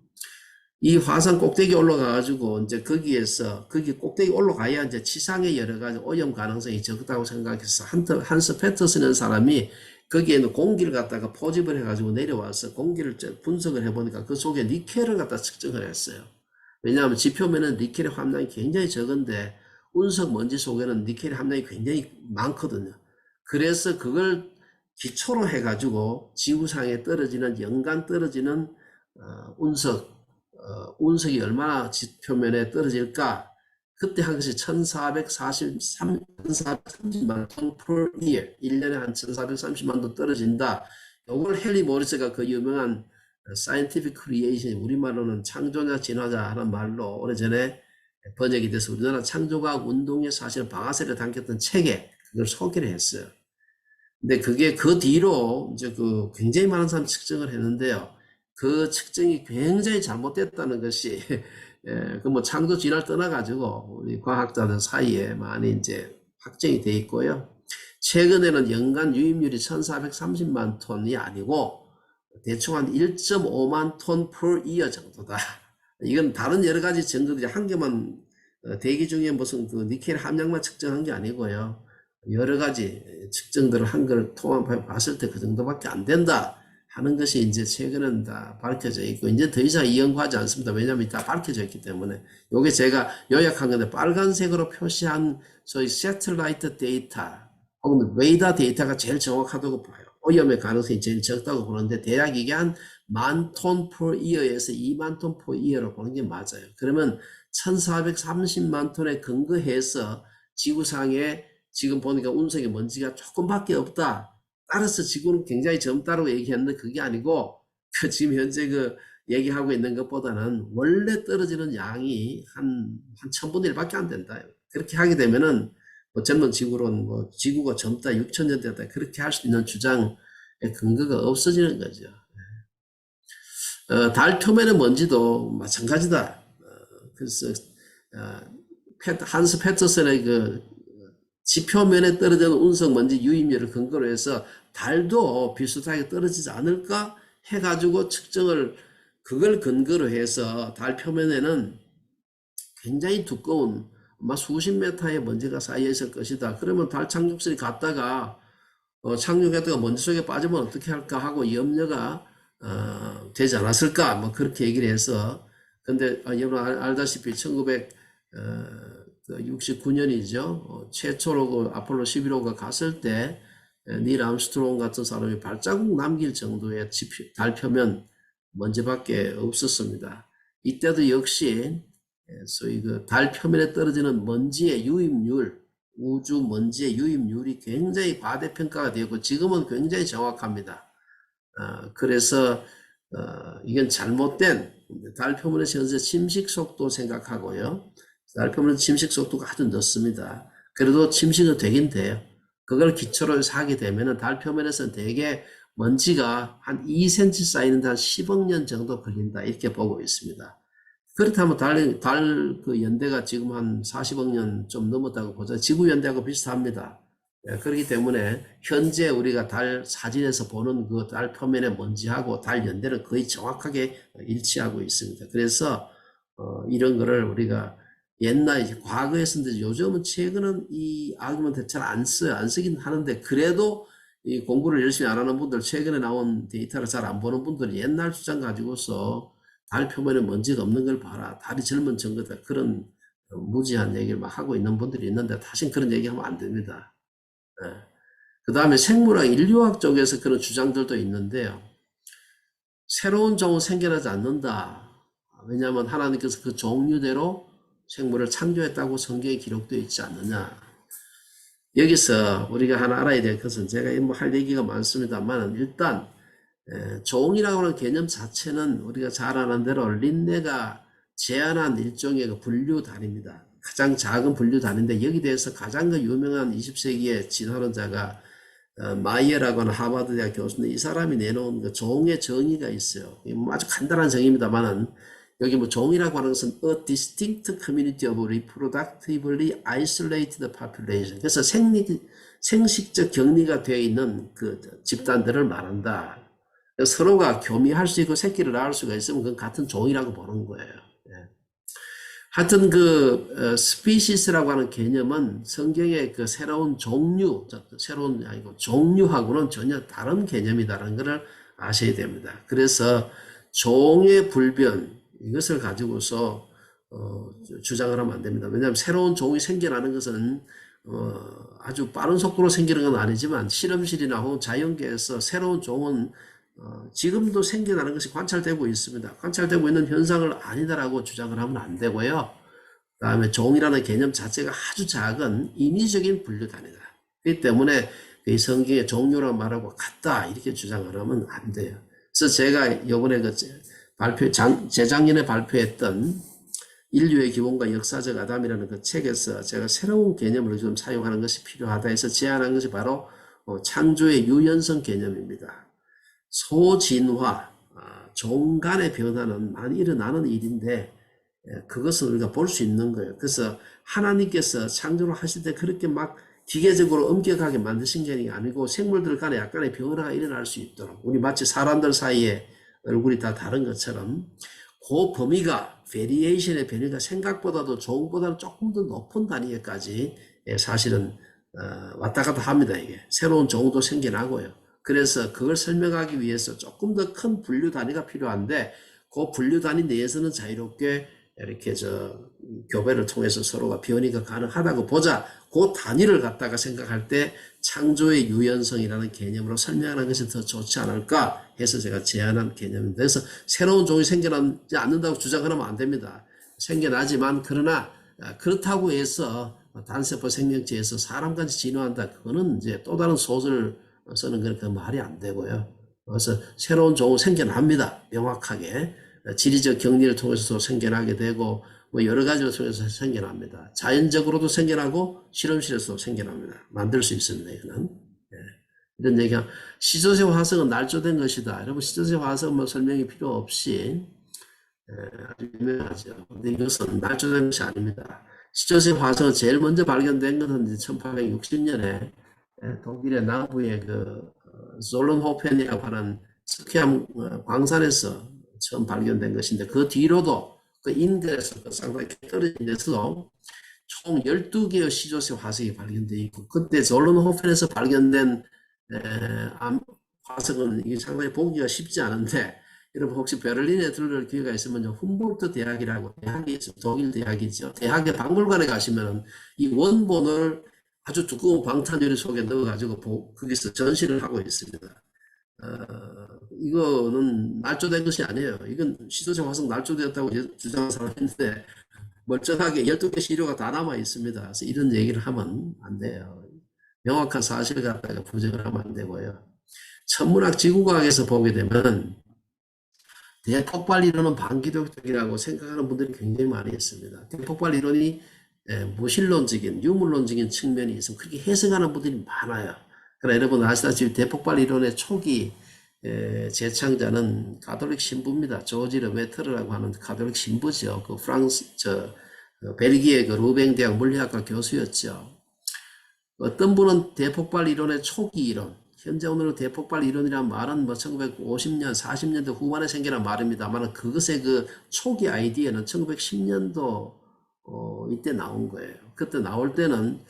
이 화산 꼭대기 올라가가지고 이제 거기에서 거기 꼭대기 올라가야 이제 지상의 여러 가지 오염 가능성이 적다고 생각해서 한스 패터슨이라는 사람이 거기에 있는 공기를 갖다가 포집을 해가지고 내려와서 공기를 분석을 해보니까 그 속에 니켈을 갖다 측정을 했어요. 왜냐하면 지표면은 니켈의 함량이 굉장히 적은데 운석 먼지 속에는 니켈의 함량이 굉장히 많거든요. 그래서 그걸 기초로 해가지고 지구상에 떨어지는 연간 떨어지는 운석이 얼마나 지표면에 떨어질까? 그때 한 것이 1430만 톤 per year, 1년에 한 1430만 톤 떨어진다. 이걸 헨리 모리스가 그 유명한 scientific creation, 우리말로는 창조자 진화자 하는 말로 오래전에 번역이 돼서 우리나라 창조과학 운동에 사실 방아쇠를 당겼던 책에 그걸 소개를 했어요. 근데 그게 그 뒤로 이제 그 굉장히 많은 사람이 측정을 했는데요. 그 측정이 굉장히 잘못됐다는 것이 그 뭐 창조 진화를 떠나가지고 우리 과학자들 사이에 많이 이제 확정이 돼 있고요. 최근에는 연간 유입률이 1430만 톤이 아니고 대충 한 1.5만 톤 per year 정도다. 이건 다른 여러 가지 증거들이 한 개만 대기 중에 무슨 그 니켈 함량만 측정한 게 아니고요. 여러 가지 측정들을 한 걸 통합해 봤을 때 그 정도밖에 안 된다 하는 것이 이제 최근은 다 밝혀져 있고 이제 더 이상 이연구하지 않습니다. 왜냐하면 다 밝혀져 있기 때문에. 요게 제가 요약한 건데 빨간색으로 표시한 소위 세틀라이트 데이터 혹은 레이더 데이터가 제일 정확하다고 봐요. 오염의 가능성이 제일 적다고 보는데 대략 이게 한 10,000톤 per year에서 20,000톤 per year로 보는 게 맞아요. 그러면 1430만 톤에 근거해서 지구상에 지금 보니까 운석의 먼지가 조금밖에 없다. 따라서 지구는 굉장히 젊다고 얘기했는데 그게 아니고 지금 현재 그 얘기하고 있는 것보다는 원래 떨어지는 양이 한 1000분의 1밖에 안 된다. 그렇게 하게 되면은 뭐 젊은 지구로는 뭐 지구가 젊다, 6000년 됐다 그렇게 할 수 있는 주장의 근거가 없어지는 거죠. 달 표면의 먼지도 마찬가지다. 그래서 한스 패터슨의 그 지표면에 떨어지는 운석 먼지 유입률을 근거로 해서 달도 비슷하게 떨어지지 않을까 해가지고 측정을 그걸 근거로 해서 달 표면에는 굉장히 두꺼운 아마 수십 메타의 먼지가 쌓여 있을 것이다. 그러면 달 착륙선이 갔다가 착륙했다가 먼지 속에 빠지면 어떻게 할까 하고 염려가 되지 않았을까 뭐 그렇게 얘기를 해서 근데 여러분 알다시피 1969년이죠. 최초로 그 아폴로 11호가 갔을 때 닐 암스트롱 같은 사람이 발자국 남길 정도의 달 표면 먼지밖에 없었습니다. 이때도 역시 소위 그 달 표면에 떨어지는 먼지의 유입률, 우주 먼지의 유입률이 굉장히 과대평가가 되고 지금은 굉장히 정확합니다. 그래서 이건 잘못된 달 표면에서 현재 침식 속도 생각하고요. 달 표면 침식 속도가 아주 늦습니다. 그래도 침식은 되긴 돼요. 그걸 기초로 해서 하게 되면 달 표면에서 대개 먼지가 한 2cm 쌓이는데 한 10억 년 정도 걸린다 이렇게 보고 있습니다. 그렇다면 그 연대가 지금 한 40억 년 좀 넘었다고 보자. 지구 연대하고 비슷합니다. 그렇기 때문에 현재 우리가 달 사진에서 보는 그 달 표면의 먼지하고 달 연대는 거의 정확하게 일치하고 있습니다. 그래서 이런 거를 우리가 옛날 이제 과거에 썼는데 요즘은 최근은 이 아규먼트 잘 안 써요. 안 쓰긴 하는데 그래도 이 공부를 열심히 안 하는 분들, 최근에 나온 데이터를 잘 안 보는 분들이 옛날 주장 가지고서 달 표면에 먼지가 없는 걸 봐라, 달이 젊은 증거다, 그런 무지한 얘기를 막 하고 있는 분들이 있는데 다신 그런 얘기하면 안 됩니다. 그 다음에 생물학, 인류학 쪽에서 그런 주장들도 있는데요. 새로운 종은 생겨나지 않는다. 왜냐하면 하나님께서 그 종류대로 생물을 창조했다고 성경에 기록되어 있지 않느냐. 여기서 우리가 하나 알아야 될 것은, 제가 뭐 할 얘기가 많습니다만, 일단 종이라고 하는 개념 자체는 우리가 잘 아는 대로 린네가 제안한 일종의 그 분류 단위입니다. 가장 작은 분류 단위인데, 여기 대해서 가장 그 유명한 20세기의 진화론자가 마이어라고 하는 하버드 대학 교수인데, 이 사람이 내놓은 그 종의 정의가 있어요. 뭐 아주 간단한 정의입니다만은, 여기 뭐 종이라고 하는 것은 a distinct community of reproductively isolated population. 그래서 생식적 격리가 되어 있는 그 집단들을 말한다. 서로가 교미할 수 있고 새끼를 낳을 수가 있으면 그건 같은 종이라고 보는 거예요. 하여튼 그 스피시스라고 하는 개념은 성경의 그 새로운 종류, 새로운 아니고 종류하고는 전혀 다른 개념이다라는 것을 아셔야 됩니다. 그래서 종의 불변, 이것을 가지고서 주장을 하면 안 됩니다. 왜냐하면 새로운 종이 생겨나는 것은 아주 빠른 속도로 생기는 건 아니지만, 실험실이나 혹은 자연계에서 새로운 종은 지금도 생겨나는 것이 관찰되고 있습니다. 관찰되고 있는 현상을 아니다라고 주장을 하면 안 되고요. 그 다음에 종이라는 개념 자체가 아주 작은 인위적인 분류단이다. 그렇기 때문에 성경의 종류라고 말하고 같다 이렇게 주장을 하면 안 돼요. 그래서 제가 이번에 그 재작년에 발표했던 인류의 기본과 역사적 아담이라는 그 책에서 제가 새로운 개념을 좀 사용하는 것이 필요하다 해서 제안한 것이 바로 창조의 유연성 개념입니다. 소진화, 종 간의 변화는 많이 일어나는 일인데 그것을 우리가 볼 수 있는 거예요. 그래서 하나님께서 창조를 하실 때 그렇게 막 기계적으로 엄격하게 만드신 게 아니고 생물들 간에 약간의 변화가 일어날 수 있도록, 우리 마치 사람들 사이에 얼굴이 다 다른 것처럼 그 범위가, 베리에이션의 범위가 생각보다도 종보다는 조금 더 높은 단위에까지 사실은 왔다 갔다 합니다. 이게 새로운 종도 생겨나고요. 그래서 그걸 설명하기 위해서 조금 더 큰 분류 단위가 필요한데, 그 분류 단위 내에서는 자유롭게 이렇게 교배를 통해서 서로가 변이가 가능하다고 보자. 그 단위를 갖다가 생각할 때 창조의 유연성이라는 개념으로 설명하는 것이 더 좋지 않을까 해서 제가 제안한 개념입니다. 그래서 새로운 종이 생겨나지 않는다고 주장하면 안 됩니다. 생겨나지만, 그러나 그렇다고 해서 단세포 생명체에서 사람까지 진화한다, 그거는 이제 또 다른 소설 쓰는 건 그 말이 안 되고요. 그래서 새로운 종은 생겨납니다. 명확하게. 지리적 격리를 통해서도 생겨나게 되고, 뭐 여러 가지를 통해서 생겨납니다. 자연적으로도 생겨나고 실험실에서도 생겨납니다. 만들 수 있습니다. 이거는. 이런 얘기가, 시조새 화석은 날조된 것이다. 여러분, 시조새 화석은 뭐 설명이 필요 없이 아주 유명하죠. 근데 이것은 날조된 것이 아닙니다. 시조새 화석은 제일 먼저 발견된 것은 1860년에 독일의 남부의 그 솔른호펜이라고 하는 스키암 광산에서 처음 발견된 것인데, 그 뒤로도 그 인도에서 상당히 떨어진 데서도 총 12개의 시조새 화석이 발견되어 있고, 그때 솔른호펜에서 발견된 화석은 이게 상당히 보기가 쉽지 않은데, 여러분 혹시 베를린에 들를 기회가 있으면 훔볼트 대학이라고 대학이 있어요. 독일 대학이죠. 대학의 박물관에 가시면 이 원본을 아주 두꺼운 방탄유리 속에 넣어가지고 거기서 전시를 하고 있습니다. 이거는 날조된 것이 아니에요. 이건 시조새 화석 날조되었다고 주장하는 사람인데 멀쩡하게 12개 시료가 다 남아 있습니다. 그래서 이런 얘기를 하면 안 돼요. 명확한 사실을 갖다가 부정을 하면 안 되고요. 천문학 지구과학에서 보게 되면 대폭발 이론은 반기독적이라고 생각하는 분들이 굉장히 많이 있습니다. 대폭발 이론이 무신론적인, 유물론적인 측면이 있으면 그렇게 해석하는 분들이 많아요. 그러나 여러분 아시다시피 대폭발 이론의 초기 제창자는 가톨릭 신부입니다. 조지 르메트르라고 하는 가톨릭 신부죠. 그 벨기에 그 루뱅 대학 물리학과 교수였죠. 어떤 분은 대폭발 이론의 초기 이론, 현재 오늘의 대폭발 이론이란 말은 뭐 1950년, 40년대 후반에 생겨난 말입니다만, 그것의 그 초기 아이디어는 1910년도 이때 나온 거예요. 그때 나올 때는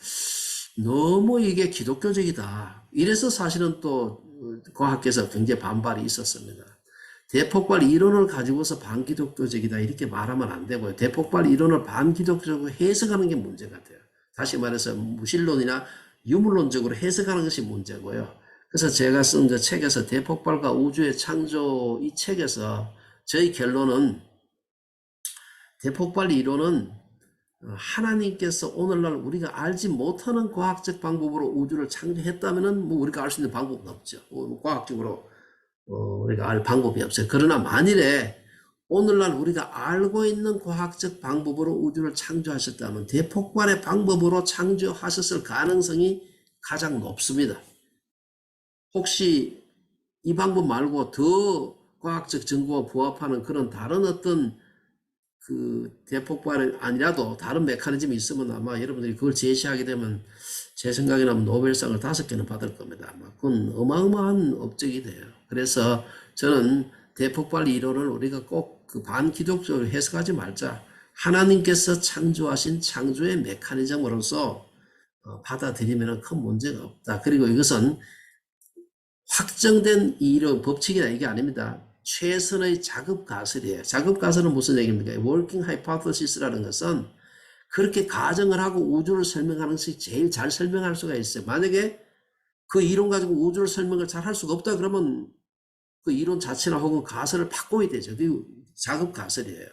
너무 이게 기독교적이다. 이래서 사실은 또 과학계에서 굉장히 반발이 있었습니다. 대폭발 이론을 가지고서 반기독교적이다 이렇게 말하면 안 되고요. 대폭발 이론을 반기독교적으로 해석하는 게 문제가 돼요. 다시 말해서 무신론이나 유물론적으로 해석하는 것이 문제고요. 그래서 제가 쓴 그 책에서 대폭발과 우주의 창조 이 책에서 저희 결론은 대폭발 이론은 하나님께서 오늘날 우리가 알지 못하는 과학적 방법으로 우주를 창조했다면은 뭐 우리가 알 수 있는 방법은 없죠. 과학적으로 우리가 알 방법이 없어요. 그러나 만일에 오늘날 우리가 알고 있는 과학적 방법으로 우주를 창조하셨다면 대폭발의 방법으로 창조하셨을 가능성이 가장 높습니다. 혹시 이 방법 말고 더 과학적 증거와 부합하는 그런 다른 어떤 그 대폭발이 아니라도 다른 메커니즘이 있으면 아마 여러분들이 그걸 제시하게 되면 제 생각에는 노벨상을 5개는 받을 겁니다. 아마 그건 어마어마한 업적이 돼요. 그래서 저는 대폭발 이론을 우리가 꼭 그 반기독적으로 해석하지 말자. 하나님께서 창조하신 창조의 메커니즘으로서 받아들이면 큰 문제가 없다. 그리고 이것은 확정된 이론 법칙이다 이게 아닙니다. 최선의 작업 가설이에요. 작업 가설은 무슨 얘기입니까? working hypothesis라는 것은 그렇게 가정을 하고 우주를 설명하는 것이 제일 잘 설명할 수가 있어요. 만약에 그 이론 가지고 우주를 설명을 잘 할 수가 없다 그러면 그 이론 자체나 혹은 가설을 바꿔야 되죠. 그게 작업 가설이에요.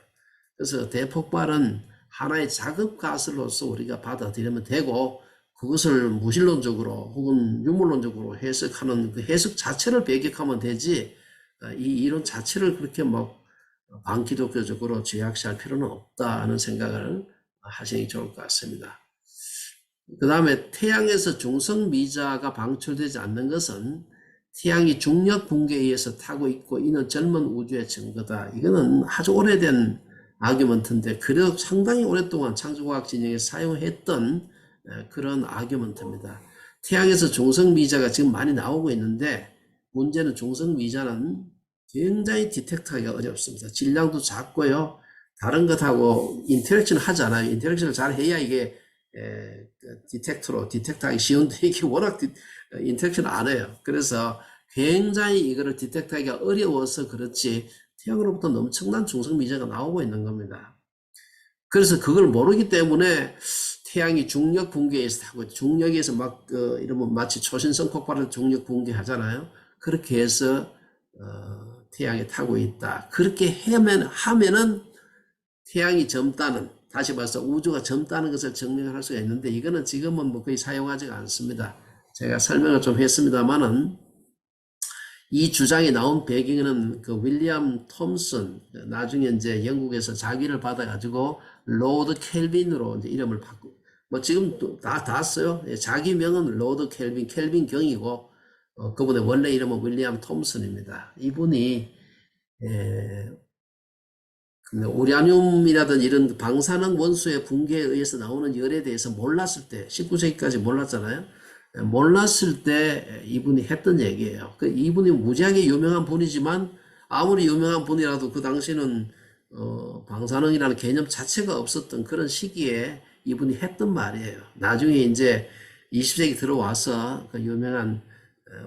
그래서 대폭발은 하나의 작업 가설로서 우리가 받아들이면 되고 그것을 무신론적으로 혹은 유물론적으로 해석하는 그 해석 자체를 배격하면 되지 이 이론 자체를 그렇게 막 반기독교적으로 죄악시할 필요는 없다는 생각을 하시는 게 좋을 것 같습니다. 그 다음에 태양에서 중성미자가 방출되지 않는 것은 태양이 중력 붕괴에 의해서 타고 있고 이는 젊은 우주의 증거다. 이거는 아주 오래된 아규먼트인데 그래도 상당히 오랫동안 창조과학 진영에 사용했던 그런 아규먼트입니다. 태양에서 중성미자가 지금 많이 나오고 있는데 문제는 중성미자는 굉장히 디텍트하기가 어렵습니다. 질량도 작고요. 다른 것하고 인터랙션 하잖아요. 인터랙션을 잘 해야 이게 디텍트하기 쉬운데 이게 워낙 인터랙션 안 해요. 그래서 굉장히 이거를 디텍트하기가 어려워서 그렇지 태양으로부터 엄청난 중성미자가 나오고 있는 겁니다. 그래서 그걸 모르기 때문에 태양이 중력 붕괴에서 타고 중력에서 막 이러면 마치 초신성 폭발을 중력 붕괴 하잖아요. 그렇게 해서 태양이 타고 있다. 그렇게 하면은 태양이 젊다는 다시 말해서 우주가 젊다는 것을 증명할 수가 있는데 이거는 지금은 뭐 거의 사용하지가 않습니다. 제가 설명을 좀 했습니다만은 이 주장이 나온 배경은 그 윌리엄 톰슨 나중에 이제 영국에서 자기를 받아가지고 로드 켈빈으로 이제 이름을 바꾸고 뭐 지금 다 써요. 자기 명은 로드 켈빈 경이고 그분의 원래 이름은 윌리엄 톰슨입니다. 이분이 우라늄이라든 이런 방사능 원소의 붕괴에 의해서 나오는 열에 대해서 몰랐을 때 19세기까지 몰랐잖아요. 몰랐을 때 이분이 했던 얘기예요. 이분이 무지하게 유명한 분이지만 아무리 유명한 분이라도 그 당시는 방사능이라는 개념 자체가 없었던 그런 시기에 이분이 했던 말이에요. 나중에 이제 20세기 들어와서 그 유명한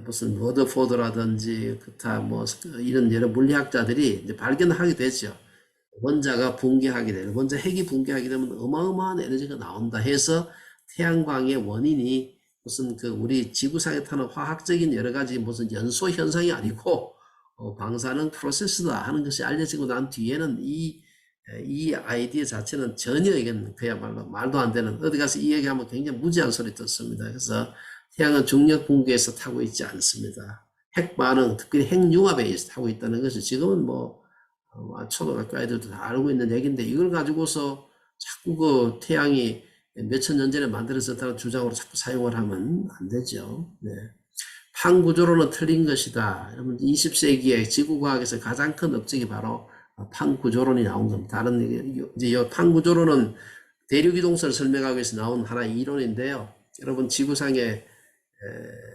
무슨 러더포드라든지 기타 뭐 이런 여러 물리학자들이 이제 발견하게 되죠. 원자가 붕괴하게 되면 원자 핵이 붕괴하게 되면 어마어마한 에너지가 나온다 해서 태양광의 원인이 무슨 그 우리 지구상에 타는 화학적인 여러 가지 무슨 연소 현상이 아니고 방사능 프로세스다 하는 것이 알려지고 난 뒤에는 이 아이디어 자체는 전혀 이건 그야말로 말도 안 되는 어디 가서 이 얘기하면 굉장히 무지한 소리 듣습니다. 그래서 태양은 중력 붕괴에서 타고 있지 않습니다. 핵 반응, 특히 핵융합에 의해서 타고 있다는 것이 지금은 뭐 초등학교 아이들도 다 알고 있는 얘기인데 이걸 가지고서 자꾸 그 태양이 몇천 년 전에 만들어졌다는 주장으로 자꾸 사용을 하면 안 되죠. 네. 판구조론은 틀린 것이다. 여러분 20세기에 지구과학에서 가장 큰 업적이 바로 판구조론이 나온 겁니다. 다른 이제 이 판구조론은 대륙이동설을 설명하기 위해서 나온 하나의 이론인데요. 여러분 지구상에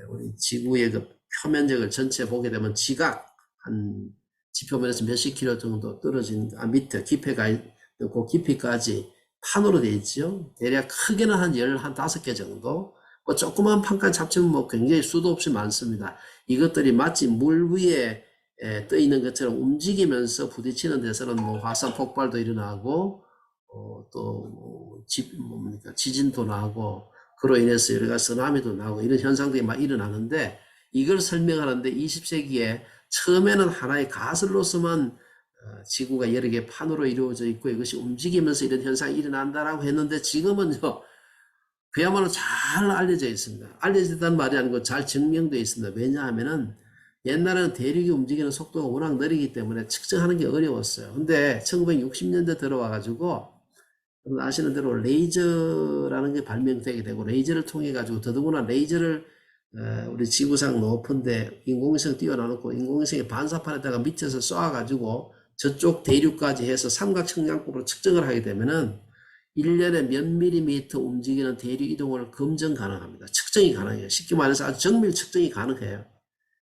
우리 지구의 그 표면적을 전체 보게 되면 지각 한 지표면에서 몇십 킬로 정도 떨어진 밑에 깊이가 그 깊이까지 판으로 되어 있죠. 대략 크게는 한 15개 정도. 뭐 조그만 판까지 합치면 뭐 굉장히 수도 없이 많습니다. 이것들이 마치 물 위에 떠 있는 것처럼 움직이면서 부딪히는 데서는 뭐 화산 폭발도 일어나고, 또 뭡니까 지진도 나고, 그로 인해서 여러 가지 쓰나미도 나고 이런 현상들이 막 일어나는데, 이걸 설명하는데 20세기에 처음에는 하나의 가설로서만 지구가 여러 개 판으로 이루어져 있고 이것이 움직이면서 이런 현상이 일어난다라고 했는데, 지금은요 그야말로 잘 알려져 있습니다. 알려졌다는 말이 아니고 잘 증명되어 있습니다. 왜냐하면은 옛날에는 대륙이 움직이는 속도가 워낙 느리기 때문에 측정하는 게 어려웠어요. 근데 1960년대 들어와 가지고 아시는 대로 레이저라는 게 발명되게 되고, 레이저를 통해 가지고 더더구나 레이저를 우리 지구상 높은데 인공위성 띄워놓고 인공위성의 반사판에다가 밑에서 쏘아 가지고 저쪽 대륙까지 해서 삼각측량법으로 측정을 하게 되면은 1년에 몇 밀리미터 움직이는 대륙 이동을 검증 가능합니다. 측정이 가능해요. 쉽게 말해서 아주 정밀 측정이 가능해요.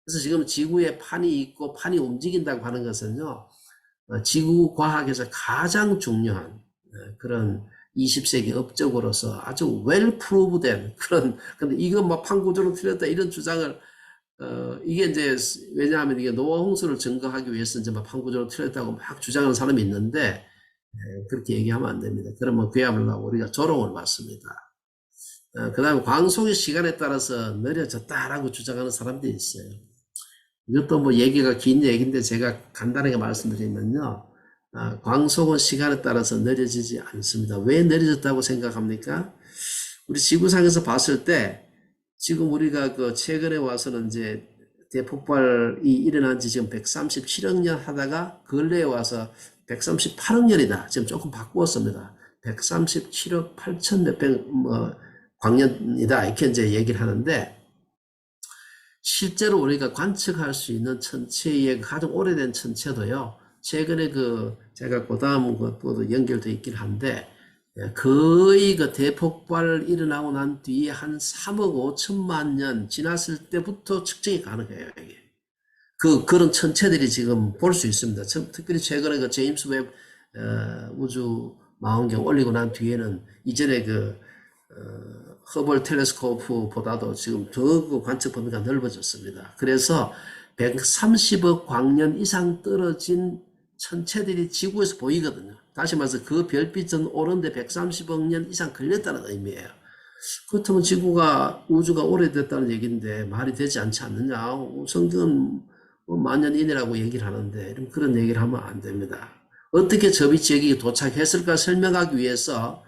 그래서 지금 지구에 판이 있고 판이 움직인다고 하는 것은요, 지구 과학에서 가장 중요한 그런 20세기 업적으로서 아주 웰 프루브된 그런, 근데 이거 뭐 판 구조로 틀렸다 이런 주장을 이게 이제 왜냐하면 이게 노아 홍수를 증거하기 위해서 이제 막 판 구조로 틀렸다고 막 주장하는 사람이 있는데, 그렇게 얘기하면 안 됩니다. 그러면 그야말로 우리가 조롱을 받습니다. 그 다음에 광속의 시간에 따라서 느려졌다라고 주장하는 사람들이 있어요. 이것도 뭐 얘기가 긴 얘기인데 제가 간단하게 말씀드리면요, 광속은 시간에 따라서 느려지지 않습니다. 왜 느려졌다고 생각합니까? 우리 지구상에서 봤을 때 지금 우리가 그 최근에 와서는 이제 대폭발이 일어난 지 지금 137억 년 하다가 근래에 와서 138억 년이다. 지금 조금 바꾸었습니다. 137억 8천 몇백 광년이다. 이렇게 이제 얘기를 하는데, 실제로 우리가 관측할 수 있는 천체의 가장 오래된 천체도요, 최근에 그 제가 그 다음 것도 연결되어 있긴 한데, 거의 그 대폭발 일어나고 난 뒤에 한 3억 5천만 년 지났을 때부터 측정이 가능해요, 이게. 그런 천체들이 지금 볼 수 있습니다. 특별히 최근에 그 제임스 웹 우주 망원경 올리고 난 뒤에는 이전에 그 허벌 텔레스코프보다도 지금 더 그 관측 범위가 넓어졌습니다. 그래서 130억 광년 이상 떨어진 천체들이 지구에서 보이거든요. 다시 말해서 그 별빛은 오는데 130억 년 이상 걸렸다는 의미예요. 그렇다면 지구가 우주가 오래됐다는 얘기인데 말이 되지 않지 않느냐. 성경은 뭐 만년 이내라고 얘기를 하는데 그런 얘기를 하면 안 됩니다. 어떻게 저 빛이 여기 도착했을까 설명하기 위해서,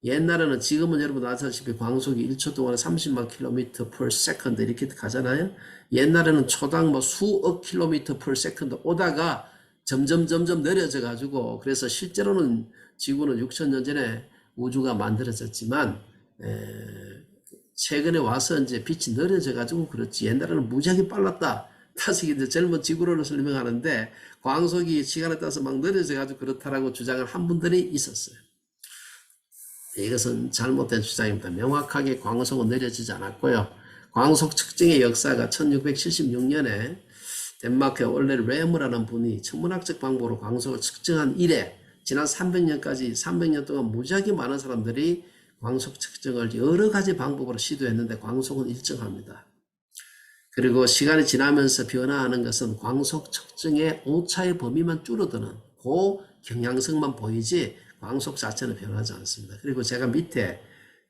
옛날에는, 지금은 여러분 아시다시피 광속이 1초 동안에 30만 킬로미터 per second 이렇게 가잖아요. 옛날에는 초당 뭐 수억 킬로미터 per second 오다가 점점 느려져 가지고, 그래서 실제로는 지구는 6천년 전에 우주가 만들어졌지만 최근에 와서 이제 빛이 느려져 가지고 그렇지, 옛날에는 무지하게 빨랐다. 다시 이제 젊은 지구론을 설명하는데 광속이 시간에 따라서 막 느려져 가지고 그렇다라고 주장을 한 분들이 있었어요. 이것은 잘못된 주장입니다. 명확하게 광속은 느려지지 않았고요. 광속 측정의 역사가 1676년에 덴마크의 올레 레무라는 분이 천문학적 방법으로 광속을 측정한 이래 지난 300년 동안 무지하게 많은 사람들이 광속 측정을 여러 가지 방법으로 시도했는데 광속은 일정합니다. 그리고 시간이 지나면서 변화하는 것은 광속 측정의 오차의 범위만 줄어드는 그 경향성만 보이지 광속 자체는 변하지 않습니다. 그리고 제가 밑에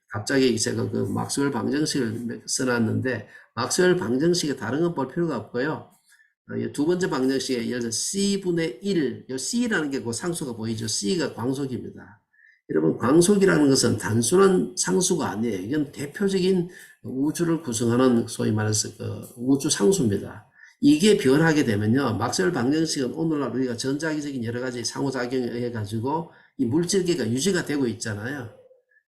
갑자기 제가 그 막스웰 방정식을 써놨는데, 막스웰 방정식에 다른 건 볼 필요가 없고요. 두 번째 방정식에 예를 들어 C분의 1, C라는 게 그 상수가 보이죠. C가 광속입니다. 여러분, 광속이라는 것은 단순한 상수가 아니에요. 이건 대표적인 우주를 구성하는 소위 말해서 그 우주 상수입니다. 이게 변하게 되면요, 막스웰 방정식은 오늘날 우리가 전자기적인 여러 가지 상호작용에 의해 가지고 이 물질계가 유지가 되고 있잖아요.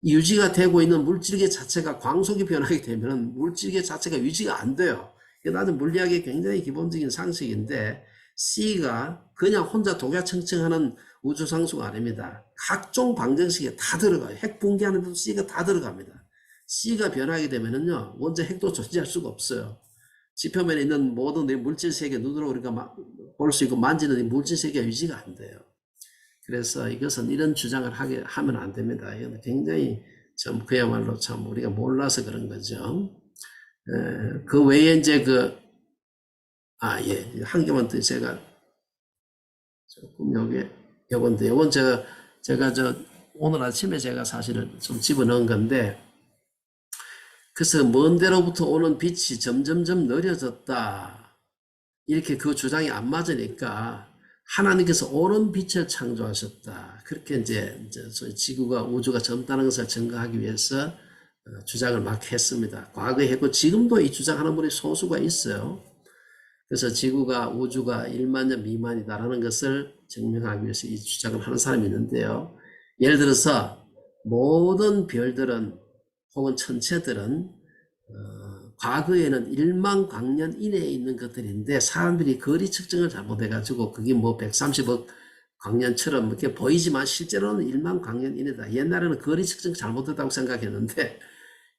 이 유지가 되고 있는 물질계 자체가 광속이 변하게 되면 물질계 자체가 유지가 안 돼요. 이게 나는 물리학의 굉장히 기본적인 상식인데, C가 그냥 혼자 독야청청하는 우주상수가 아닙니다. 각종 방정식에 다 들어가요. 핵 붕괴하는 데도 C가 다 들어갑니다. C가 변하게 되면은요, 원자 핵도 존재할 수가 없어요. 지표면에 있는 모든 물질 세계, 눈으로 우리가 볼 수 있고 만지는 이 물질 세계가 유지가 안 돼요. 그래서 이것은 이런 주장을 하면 안 됩니다. 이건 굉장히 좀 그야말로 참 우리가 몰라서 그런 거죠. 그 외에 이제 예, 한 개만 더 제가 조금 요건 제가 오늘 아침에 제가 사실은 좀 집어넣은 건데, 그래서 먼 데로부터 오는 빛이 점점점 느려졌다. 이렇게 그 주장이 안 맞으니까 하나님께서 오는 빛을 창조하셨다. 그렇게 이제 지구가 우주가 젊다는 것을 증거하기 위해서 주장을 막 했습니다. 과거에 했고 지금도 이 주장하는 분이 소수가 있어요. 그래서 지구가 우주가 1만 년 미만이다라는 것을 증명하기 위해서 이 주장을 하는 사람이 있는데요. 예를 들어서 모든 별들은 혹은 천체들은 과거에는 1만 광년 이내에 있는 것들인데 사람들이 거리 측정을 잘못해가지고 그게 뭐 130억 광년처럼 이렇게 보이지만 실제로는 1만 광년 이내다. 옛날에는 거리 측정 잘못했다고 생각했는데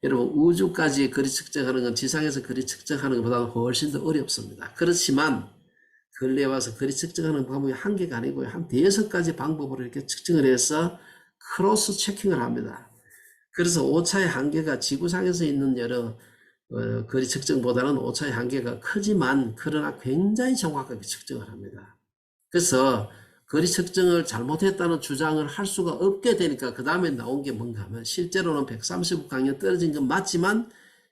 여러분 우주까지 거리 측정하는 건 지상에서 거리 측정하는 것보다는 훨씬 더 어렵습니다. 그렇지만 근래에 와서 거리 측정하는 방법이 한 개가 아니고 한 5가지 방법으로 이렇게 측정을 해서 크로스 체킹을 합니다. 그래서 오차의 한계가 지구상에서 있는 여러 거리 측정보다는 오차의 한계가 크지만 그러나 굉장히 정확하게 측정을 합니다. 그래서 거리 측정을 잘못했다는 주장을 할 수가 없게 되니까 그 다음에 나온 게 뭔가 하면 실제로는 130억 광년 떨어진 건 맞지만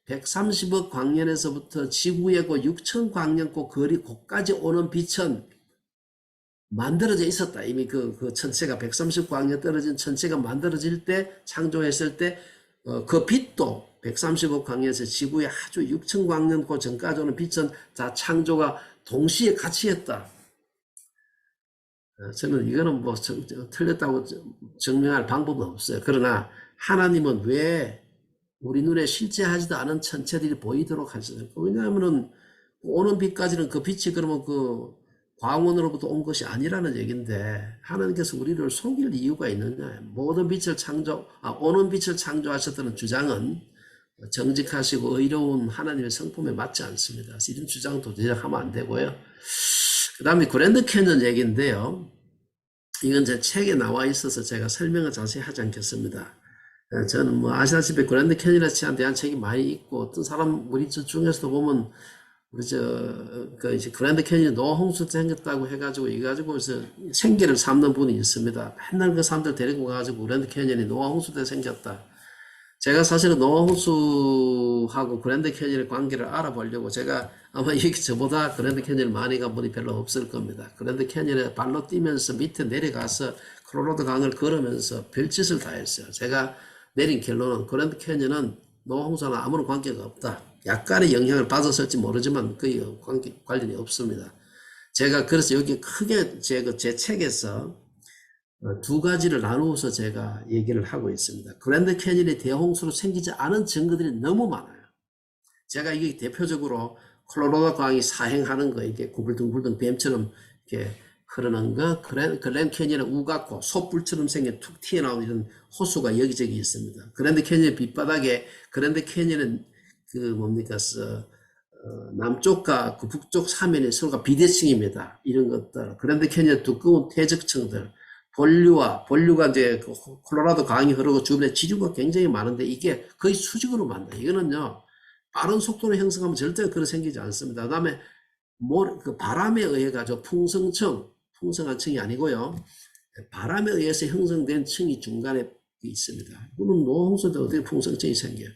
130억 광년에서부터 지구의 6천 광년고 거리 곳까지 오는 빛은 만들어져 있었다. 이미 그 천체가 130광년 떨어진 천체가 만들어질 때 창조했을 때 그 빛도 130억 광년에서 지구의 아주 6천 광년 그 전까지 오는 빛은 다 창조가 동시에 같이 했다. 저는 이거는 뭐 틀렸다고 증명할 방법은 없어요. 그러나 하나님은 왜 우리 눈에 실제하지도 않은 천체들이 보이도록 하셨어요? 왜냐하면은 오는 빛까지는 그 빛이 그러면 그 광원으로부터 온 것이 아니라는 얘기인데 하나님께서 우리를 속일 이유가 있느냐? 모든 빛을 오는 빛을 창조하셨다는 주장은 정직하시고 의로운 하나님의 성품에 맞지 않습니다. 이런 주장 도저히 하면 안 되고요. 그 다음에 그랜드 캐년 얘기인데요. 이건 제 책에 나와 있어서 제가 설명을 자세히 하지 않겠습니다. 저는 뭐 아시다시피 그랜드 캐니언에 대한 책이 많이 있고 어떤 사람 우리 중에서도 보면 우리 이제 그랜드 캐니언이 노홍수 생겼다고 해가지고 그래서 생계를 삼는 분이 있습니다. 맨날 그 사람들 데리고 가가지고 그랜드 캐니언이 노홍수 때 생겼다. 제가 사실은 노홍수하고 그랜드 캐니언의 관계를 알아보려고 제가 아마 여기 저보다 그랜드 캐니언을 많이 간 분이 별로 없을 겁니다. 그랜드 캐니언에 발로 뛰면서 밑에 내려가서 콜로라도 강을 걸으면서 별짓을 다 했어요. 제가 내린 결론은 그랜드 캐니언은 노홍수와는 아무런 관계가 없다. 약간의 영향을 받았을지 모르지만 거의 관련이 없습니다. 제가 그래서 여기 크게 제 책에서 2가지를 나누어서 제가 얘기를 하고 있습니다. 그랜드 캐니언이 대홍수로 생기지 않은 증거들이 너무 많아요. 제가 이게 대표적으로 콜로라도 강이 사행하는 거, 이게 구불등불등 뱀처럼 이렇게 흐르는 거, 그랜드 캐니언의 우각호, 솥불처럼 생긴 툭 튀어나온 이런 호수가 여기저기 있습니다. 그랜드 캐니언 밑바닥에 그랜드 캐니언은 남쪽과 그 북쪽 사면이 서로가 비대칭입니다. 이런 것들, 그랜드 캐니언 두꺼운 퇴적층들, 본류가 이제 콜로라도 강이 흐르고 주변에 지류가 굉장히 많은데 이게 거의 수직으로 만다. 이거는요, 빠른 속도로 형성하면 절대 그렇게 생기지 않습니다. 그 다음에 그 바람에 의해 가지고 풍성한 층이 아니고요. 바람에 의해서 형성된 층이 중간에 있습니다. 이거는 노홍수도 어떻게 풍성층이 생겨요.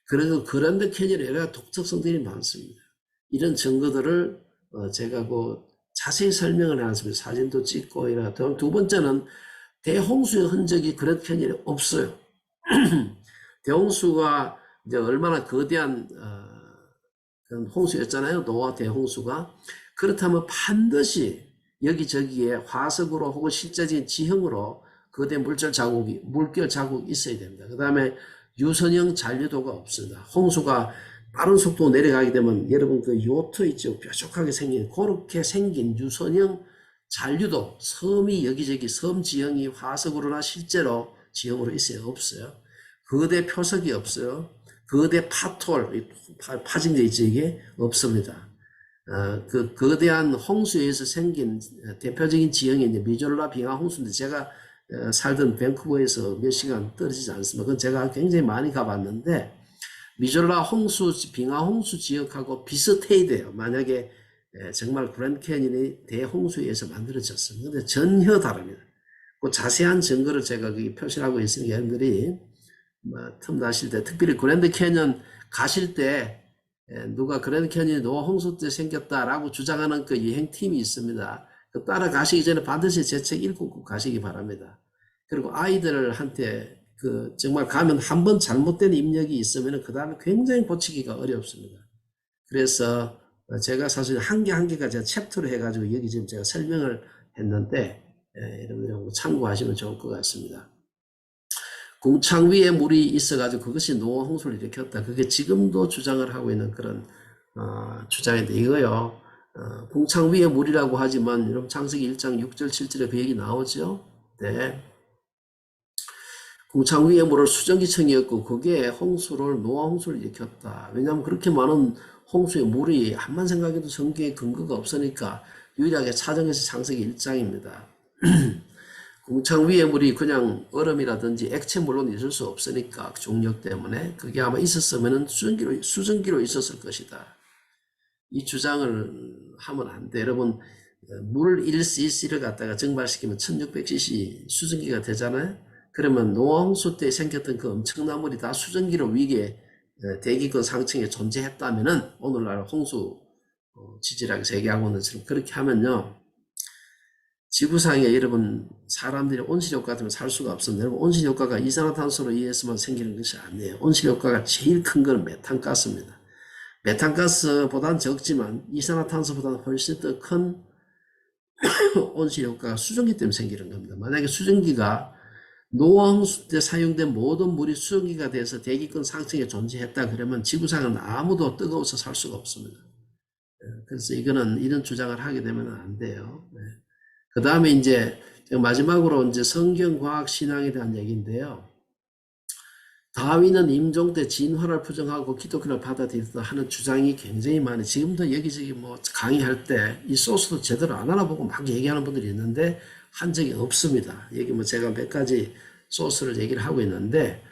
그래서 그랜드 캐니언에 여러 독특성들이 많습니다. 이런 증거들을 제가 자세히 설명을 해놨습니다. 사진도 찍고 이래서. 두 번째는 대홍수의 흔적이 그랜드 캐니언에 없어요. 대홍수가 이제 얼마나 거대한 그런 홍수였잖아요. 노아 대홍수가. 그렇다면 반드시 여기저기에 화석으로 혹은 실제적인 지형으로 거대 물결 자국이 있어야 됩니다. 그 다음에 유선형 잔류도가 없습니다. 홍수가 빠른 속도로 내려가게 되면 여러분 그 요트 있죠. 뾰족하게 생긴 그렇게 생긴 유선형 잔류도 섬이 여기저기 섬 지형이 화석으로나 실제로 지형으로 있어요? 없어요. 거대 표석이 없어요. 거대 파톨 파진 데 있죠. 이게 없습니다. 그 거대한 홍수에서 생긴 대표적인 지형이 이제 미졸라 빙하 홍수인데 제가 살던 밴쿠버에서 몇 시간 떨어지지 않습니다. 그건 제가 굉장히 많이 가봤는데 미졸라 홍수, 빙하 홍수 지역하고 비슷해야 돼요. 만약에 정말 그랜드 캐니언이 대홍수에 의해서 만들어졌습니다. 근데 전혀 다릅니다. 그 자세한 증거를 제가 거기 표시하고 있으니까 여러분들이 틈 나실 때 특별히 그랜드 캐니언 가실 때 누가 그랜드 캐니언이 노홍수 때 생겼다라고 주장하는 그 여행팀이 있습니다. 그 따라가시기 전에 반드시 제 책 읽고 꼭 가시기 바랍니다. 그리고 아이들한테 그 정말 가면 한 번 잘못된 입력이 있으면 그 다음에 굉장히 고치기가 어렵습니다. 그래서 제가 사실 한 개 한 개가 제가 챕터로 해가지고 여기 지금 제가 설명을 했는데 여러분들 참고하시면 좋을 것 같습니다. 궁창 위에 물이 있어가지고 그것이 노홍수를 일으켰다. 그게 지금도 주장을 하고 있는 그런 주장인데 이거요. 궁창 위에 물이라고 하지만 여러분 창세기 1장 6절 7절에 그 얘기 나오죠. 네. 궁창 위에 물을 수증기층이었고 그게 홍수를 노홍수를 일으켰다. 왜냐하면 그렇게 많은 홍수의 물이 한만 생각해도 성경에 근거가 없으니까 유일하게 찾은 것이 창세기 1장입니다. 궁창 위에 물이 그냥 얼음이라든지 액체물로는 있을 수 없으니까 중력 때문에 그게 아마 있었으면 수증기로 있었을 것이다. 이 주장을 하면 안 돼. 여러분 물 1cc를 갖다가 증발시키면 1600cc 수증기가 되잖아요. 그러면 노홍수 때 생겼던 그 엄청난 물이 다 수증기로 위에 대기권 상층에 존재했다면은 오늘날 홍수 지질학에 세계하고는 지금 그렇게 하면요. 지구상에 여러분 사람들이 온실효과 때문에 살 수가 없습니다. 여러분 온실효과가 이산화탄소로 의해서만 생기는 것이 아니에요. 온실효과가 제일 큰 건 메탄가스입니다. 메탄가스보다는 적지만 이산화탄소보다는 훨씬 더 큰 온실효과가 수증기 때문에 생기는 겁니다. 만약에 수증기가 노홍수 때 사용된 모든 물이 수증기가 돼서 대기권 상층에 존재했다 그러면 지구상은 아무도 뜨거워서 살 수가 없습니다. 그래서 이거는 이런 주장을 하게 되면 안 돼요. 그 다음에 이제 마지막으로 이제 성경 과학 신앙에 대한 얘기인데요. 다윈은 임종 때 진화를 부정하고 기독교를 받아들였다 하는 주장이 굉장히 많이 지금도 여기저기 뭐 강의할 때 이 소스도 제대로 안 알아보고 막 얘기하는 분들이 있는데 한 적이 없습니다. 여기 뭐 제가 몇 가지 소스를 얘기를 하고 있는데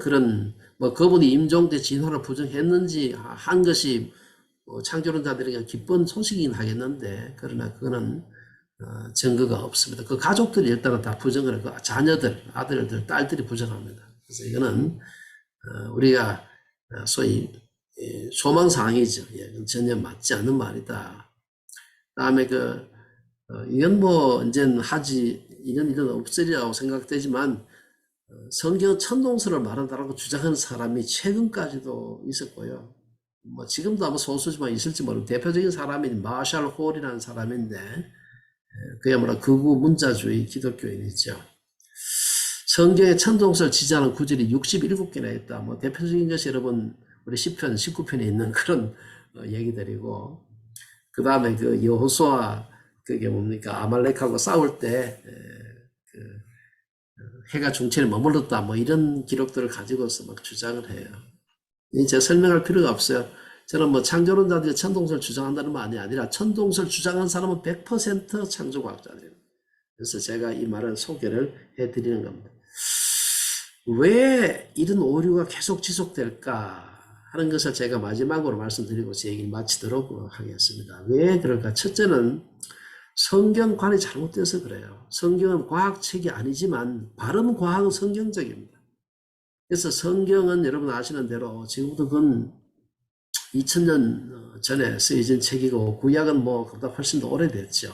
그런 뭐 그분이 임종 때 진화를 부정했는지 한 것이 창조론자들에게 기쁜 소식이긴 하겠는데 그러나 그거는 증거가 없습니다. 그 가족들이 일단은 다 부정을 하고 자녀들, 아들들, 딸들이 부정합니다. 그래서 이거는 우리가 소위 소망사항이죠. 전혀 맞지 않는 말이다. 다음에 이건 뭐 언젠 하지 이런 일은 없으리라고 생각되지만 성경 천동설을 말한다라고 주장하는 사람이 최근까지도 있었고요. 뭐 지금도 아마 소수지만 있을지 모르고 대표적인 사람이 마샬 홀이라는 사람인데 그야말로 극우 문자주의 기독교인이죠. 성경에 천동설 지지하는 구절이 67개나 있다. 뭐 대표적인 것이 여러분 우리 10편, 19편에 있는 그런 얘기들이고 그 다음에 그 여호수아 그게 뭡니까 아말렉하고 싸울 때 해가 중천에 머물렀다 뭐 이런 기록들을 가지고서 막 주장을 해요. 제가 설명할 필요가 없어요. 저는 뭐 창조론자들이 천동설 주장한다는 말이 아니라 천동설 주장한 사람은 100% 창조과학자들입니다. 그래서 제가 이 말을 소개를 해드리는 겁니다. 왜 이런 오류가 계속 지속될까 하는 것을 제가 마지막으로 말씀드리고 제 얘기를 마치도록 하겠습니다. 왜 그럴까? 첫째는 성경관이 잘못돼서 그래요. 성경은 과학책이 아니지만 발음 과학은 성경적입니다. 그래서 성경은 여러분 아시는 대로 지금부터 건 2000년 전에 쓰여진 책이고 구약은 뭐 그보다 훨씬 더 오래됐죠.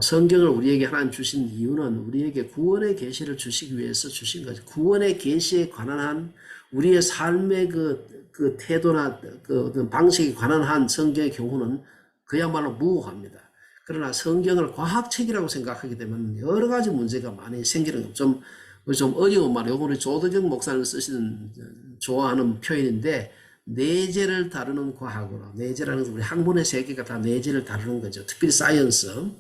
성경을 우리에게 하나님 주신 이유는 우리에게 구원의 계시를 주시기 위해서 주신 거죠. 구원의 계시에 관한 한 우리의 삶의 그 태도나 그 어떤 방식에 관한 한 성경의 경우는 그야말로 무고합니다. 그러나 성경을 과학책이라고 생각하게 되면 여러 가지 문제가 많이 생기는 거죠. 좀 어려운 말, 요번에 조덕영 목사님 쓰시는 좋아하는 표현인데 내재를 다루는 과학으로, 내재라는 것은 우리 학문의 세계가 다 내재를 다루는 거죠. 특별히 사이언스.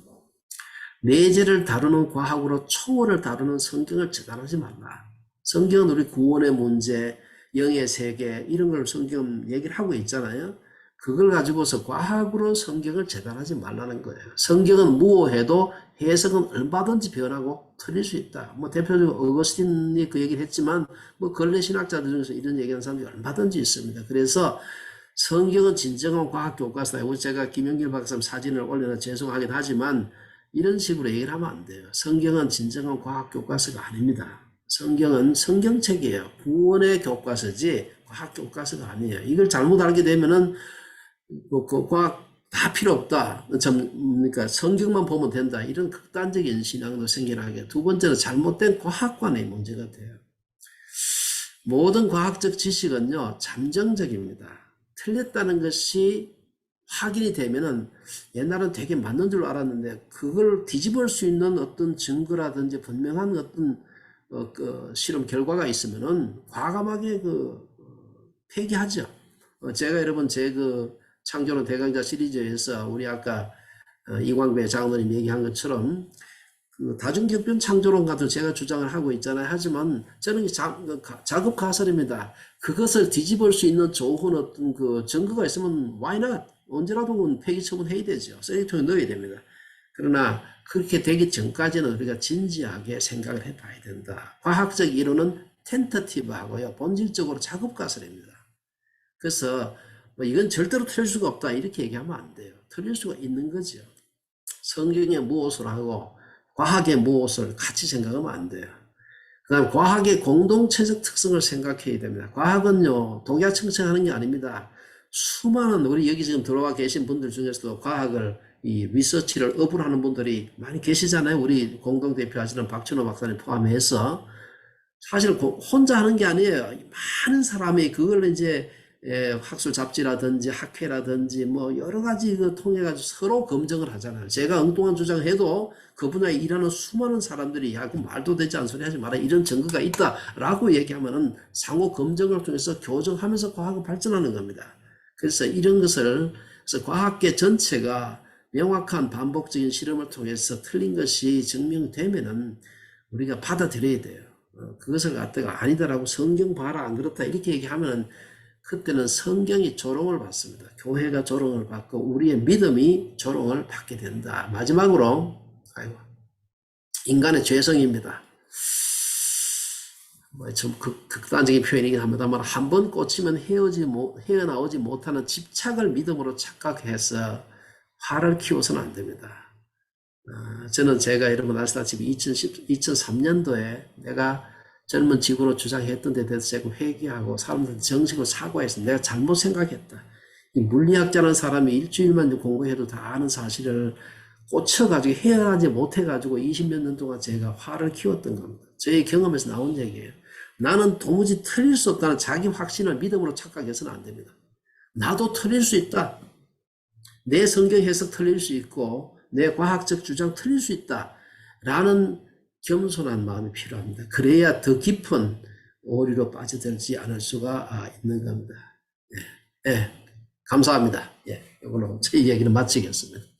내재를 다루는 과학으로 초월을 다루는 성경을 저달하지 말라. 성경은 우리 구원의 문제, 영의 세계 이런 걸 성경 얘기를 하고 있잖아요. 그걸 가지고서 과학으로 성경을 재단하지 말라는 거예요. 성경은 무오해도 해석은 얼마든지 변하고 틀릴 수 있다. 뭐 대표적으로 어거스틴이 그 얘기를 했지만 뭐 근래 신학자들 중에서 이런 얘기하는 사람이 얼마든지 있습니다. 그래서 성경은 진정한 과학 교과서다. 제가 김영길 박사님 사진을 올려놔 죄송하긴 하지만 이런 식으로 얘기를 하면 안 돼요. 성경은 진정한 과학 교과서가 아닙니다. 성경은 성경책이에요. 구원의 교과서지 과학 교과서가 아니에요. 이걸 잘못 알게 되면은 그 과학 다 필요 없다. 그러니까 성경만 보면 된다. 이런 극단적인 신앙도 생겨나게. 두 번째는 잘못된 과학관의 문제가 돼요. 모든 과학적 지식은요, 잠정적입니다. 틀렸다는 것이 확인이 되면은 옛날은 되게 맞는 줄 알았는데 그걸 뒤집을 수 있는 어떤 증거라든지 분명한 어떤 그 실험 결과가 있으면은 과감하게 폐기하죠. 제가 여러분 제 창조론 대강자 시리즈에서 우리 아까 이광배 장로님 얘기한 것처럼 다중격변 창조론 같은 제가 주장을 하고 있잖아요. 하지만 저는 작업 가설입니다. 그것을 뒤집을 수 있는 좋은 어떤 증거가 있으면 why not? 언제라도 폐기 처분해야 되죠. 쓰레기통에 넣어야 됩니다. 그러나 그렇게 되기 전까지는 우리가 진지하게 생각을 해봐야 된다. 과학적 이론은 텐터티브하고요. 본질적으로 작업 가설입니다. 그래서 뭐 이건 절대로 틀릴 수가 없다 이렇게 얘기하면 안 돼요. 틀릴 수가 있는 거죠. 성경의 무엇을 하고 과학의 무엇을 같이 생각하면 안 돼요. 그 다음 과학의 공동체적 특성을 생각해야 됩니다. 과학은요 독야청청하는 게 아닙니다. 수많은 우리 여기 지금 들어와 계신 분들 중에서도 과학을 이 리서치를 업을 하는 분들이 많이 계시잖아요. 우리 공동대표하시는 박준호 박사님 포함해서 사실 혼자 하는 게 아니에요. 많은 사람이 그걸 이제 학술 잡지라든지 학회라든지 뭐 여러 가지 통해 가지고 서로 검증을 하잖아요. 제가 엉뚱한 주장을 해도 그 분야에 일하는 수많은 사람들이 야, 그 말도 되지 않은 소리 하지 마라. 이런 증거가 있다라고 얘기하면은 상호 검증을 통해서 교정하면서 과학은 발전하는 겁니다. 그래서 이런 것을 그래서 과학계 전체가 명확한 반복적인 실험을 통해서 틀린 것이 증명되면은 우리가 받아들여야 돼요. 그것을 갖다가 아니다라고 성경 봐라 안 그렇다 이렇게 얘기하면은 그때는 성경이 조롱을 받습니다. 교회가 조롱을 받고 우리의 믿음이 조롱을 받게 된다. 마지막으로 인간의 죄성입니다. 좀 극단적인 표현이긴 합니다만 한 번 꽂히면 헤어나오지 못하는 집착을 믿음으로 착각해서 화를 키워서는 안 됩니다. 저는 제가 여러분 아시다시피 2003년도에 내가 젊은 직원으로 주장했던 데 대해서 제가 회개하고 사람들한테 정식으로 사과해서 내가 잘못 생각했다. 이 물리학자라는 사람이 일주일만 공부해도 다 아는 사실을 꽂혀가지고 헤어나지 못해가지고 20몇 년 동안 제가 화를 키웠던 겁니다. 저의 경험에서 나온 얘기예요. 나는 도무지 틀릴 수 없다는 자기 확신을 믿음으로 착각해서는 안 됩니다. 나도 틀릴 수 있다. 내 성경 해석 틀릴 수 있고 내 과학적 주장 틀릴 수 있다. 라는 겸손한 마음이 필요합니다. 그래야 더 깊은 오류로 빠져들지 않을 수가 있는 겁니다. 예, 감사합니다. 이걸로 제 이야기는 마치겠습니다.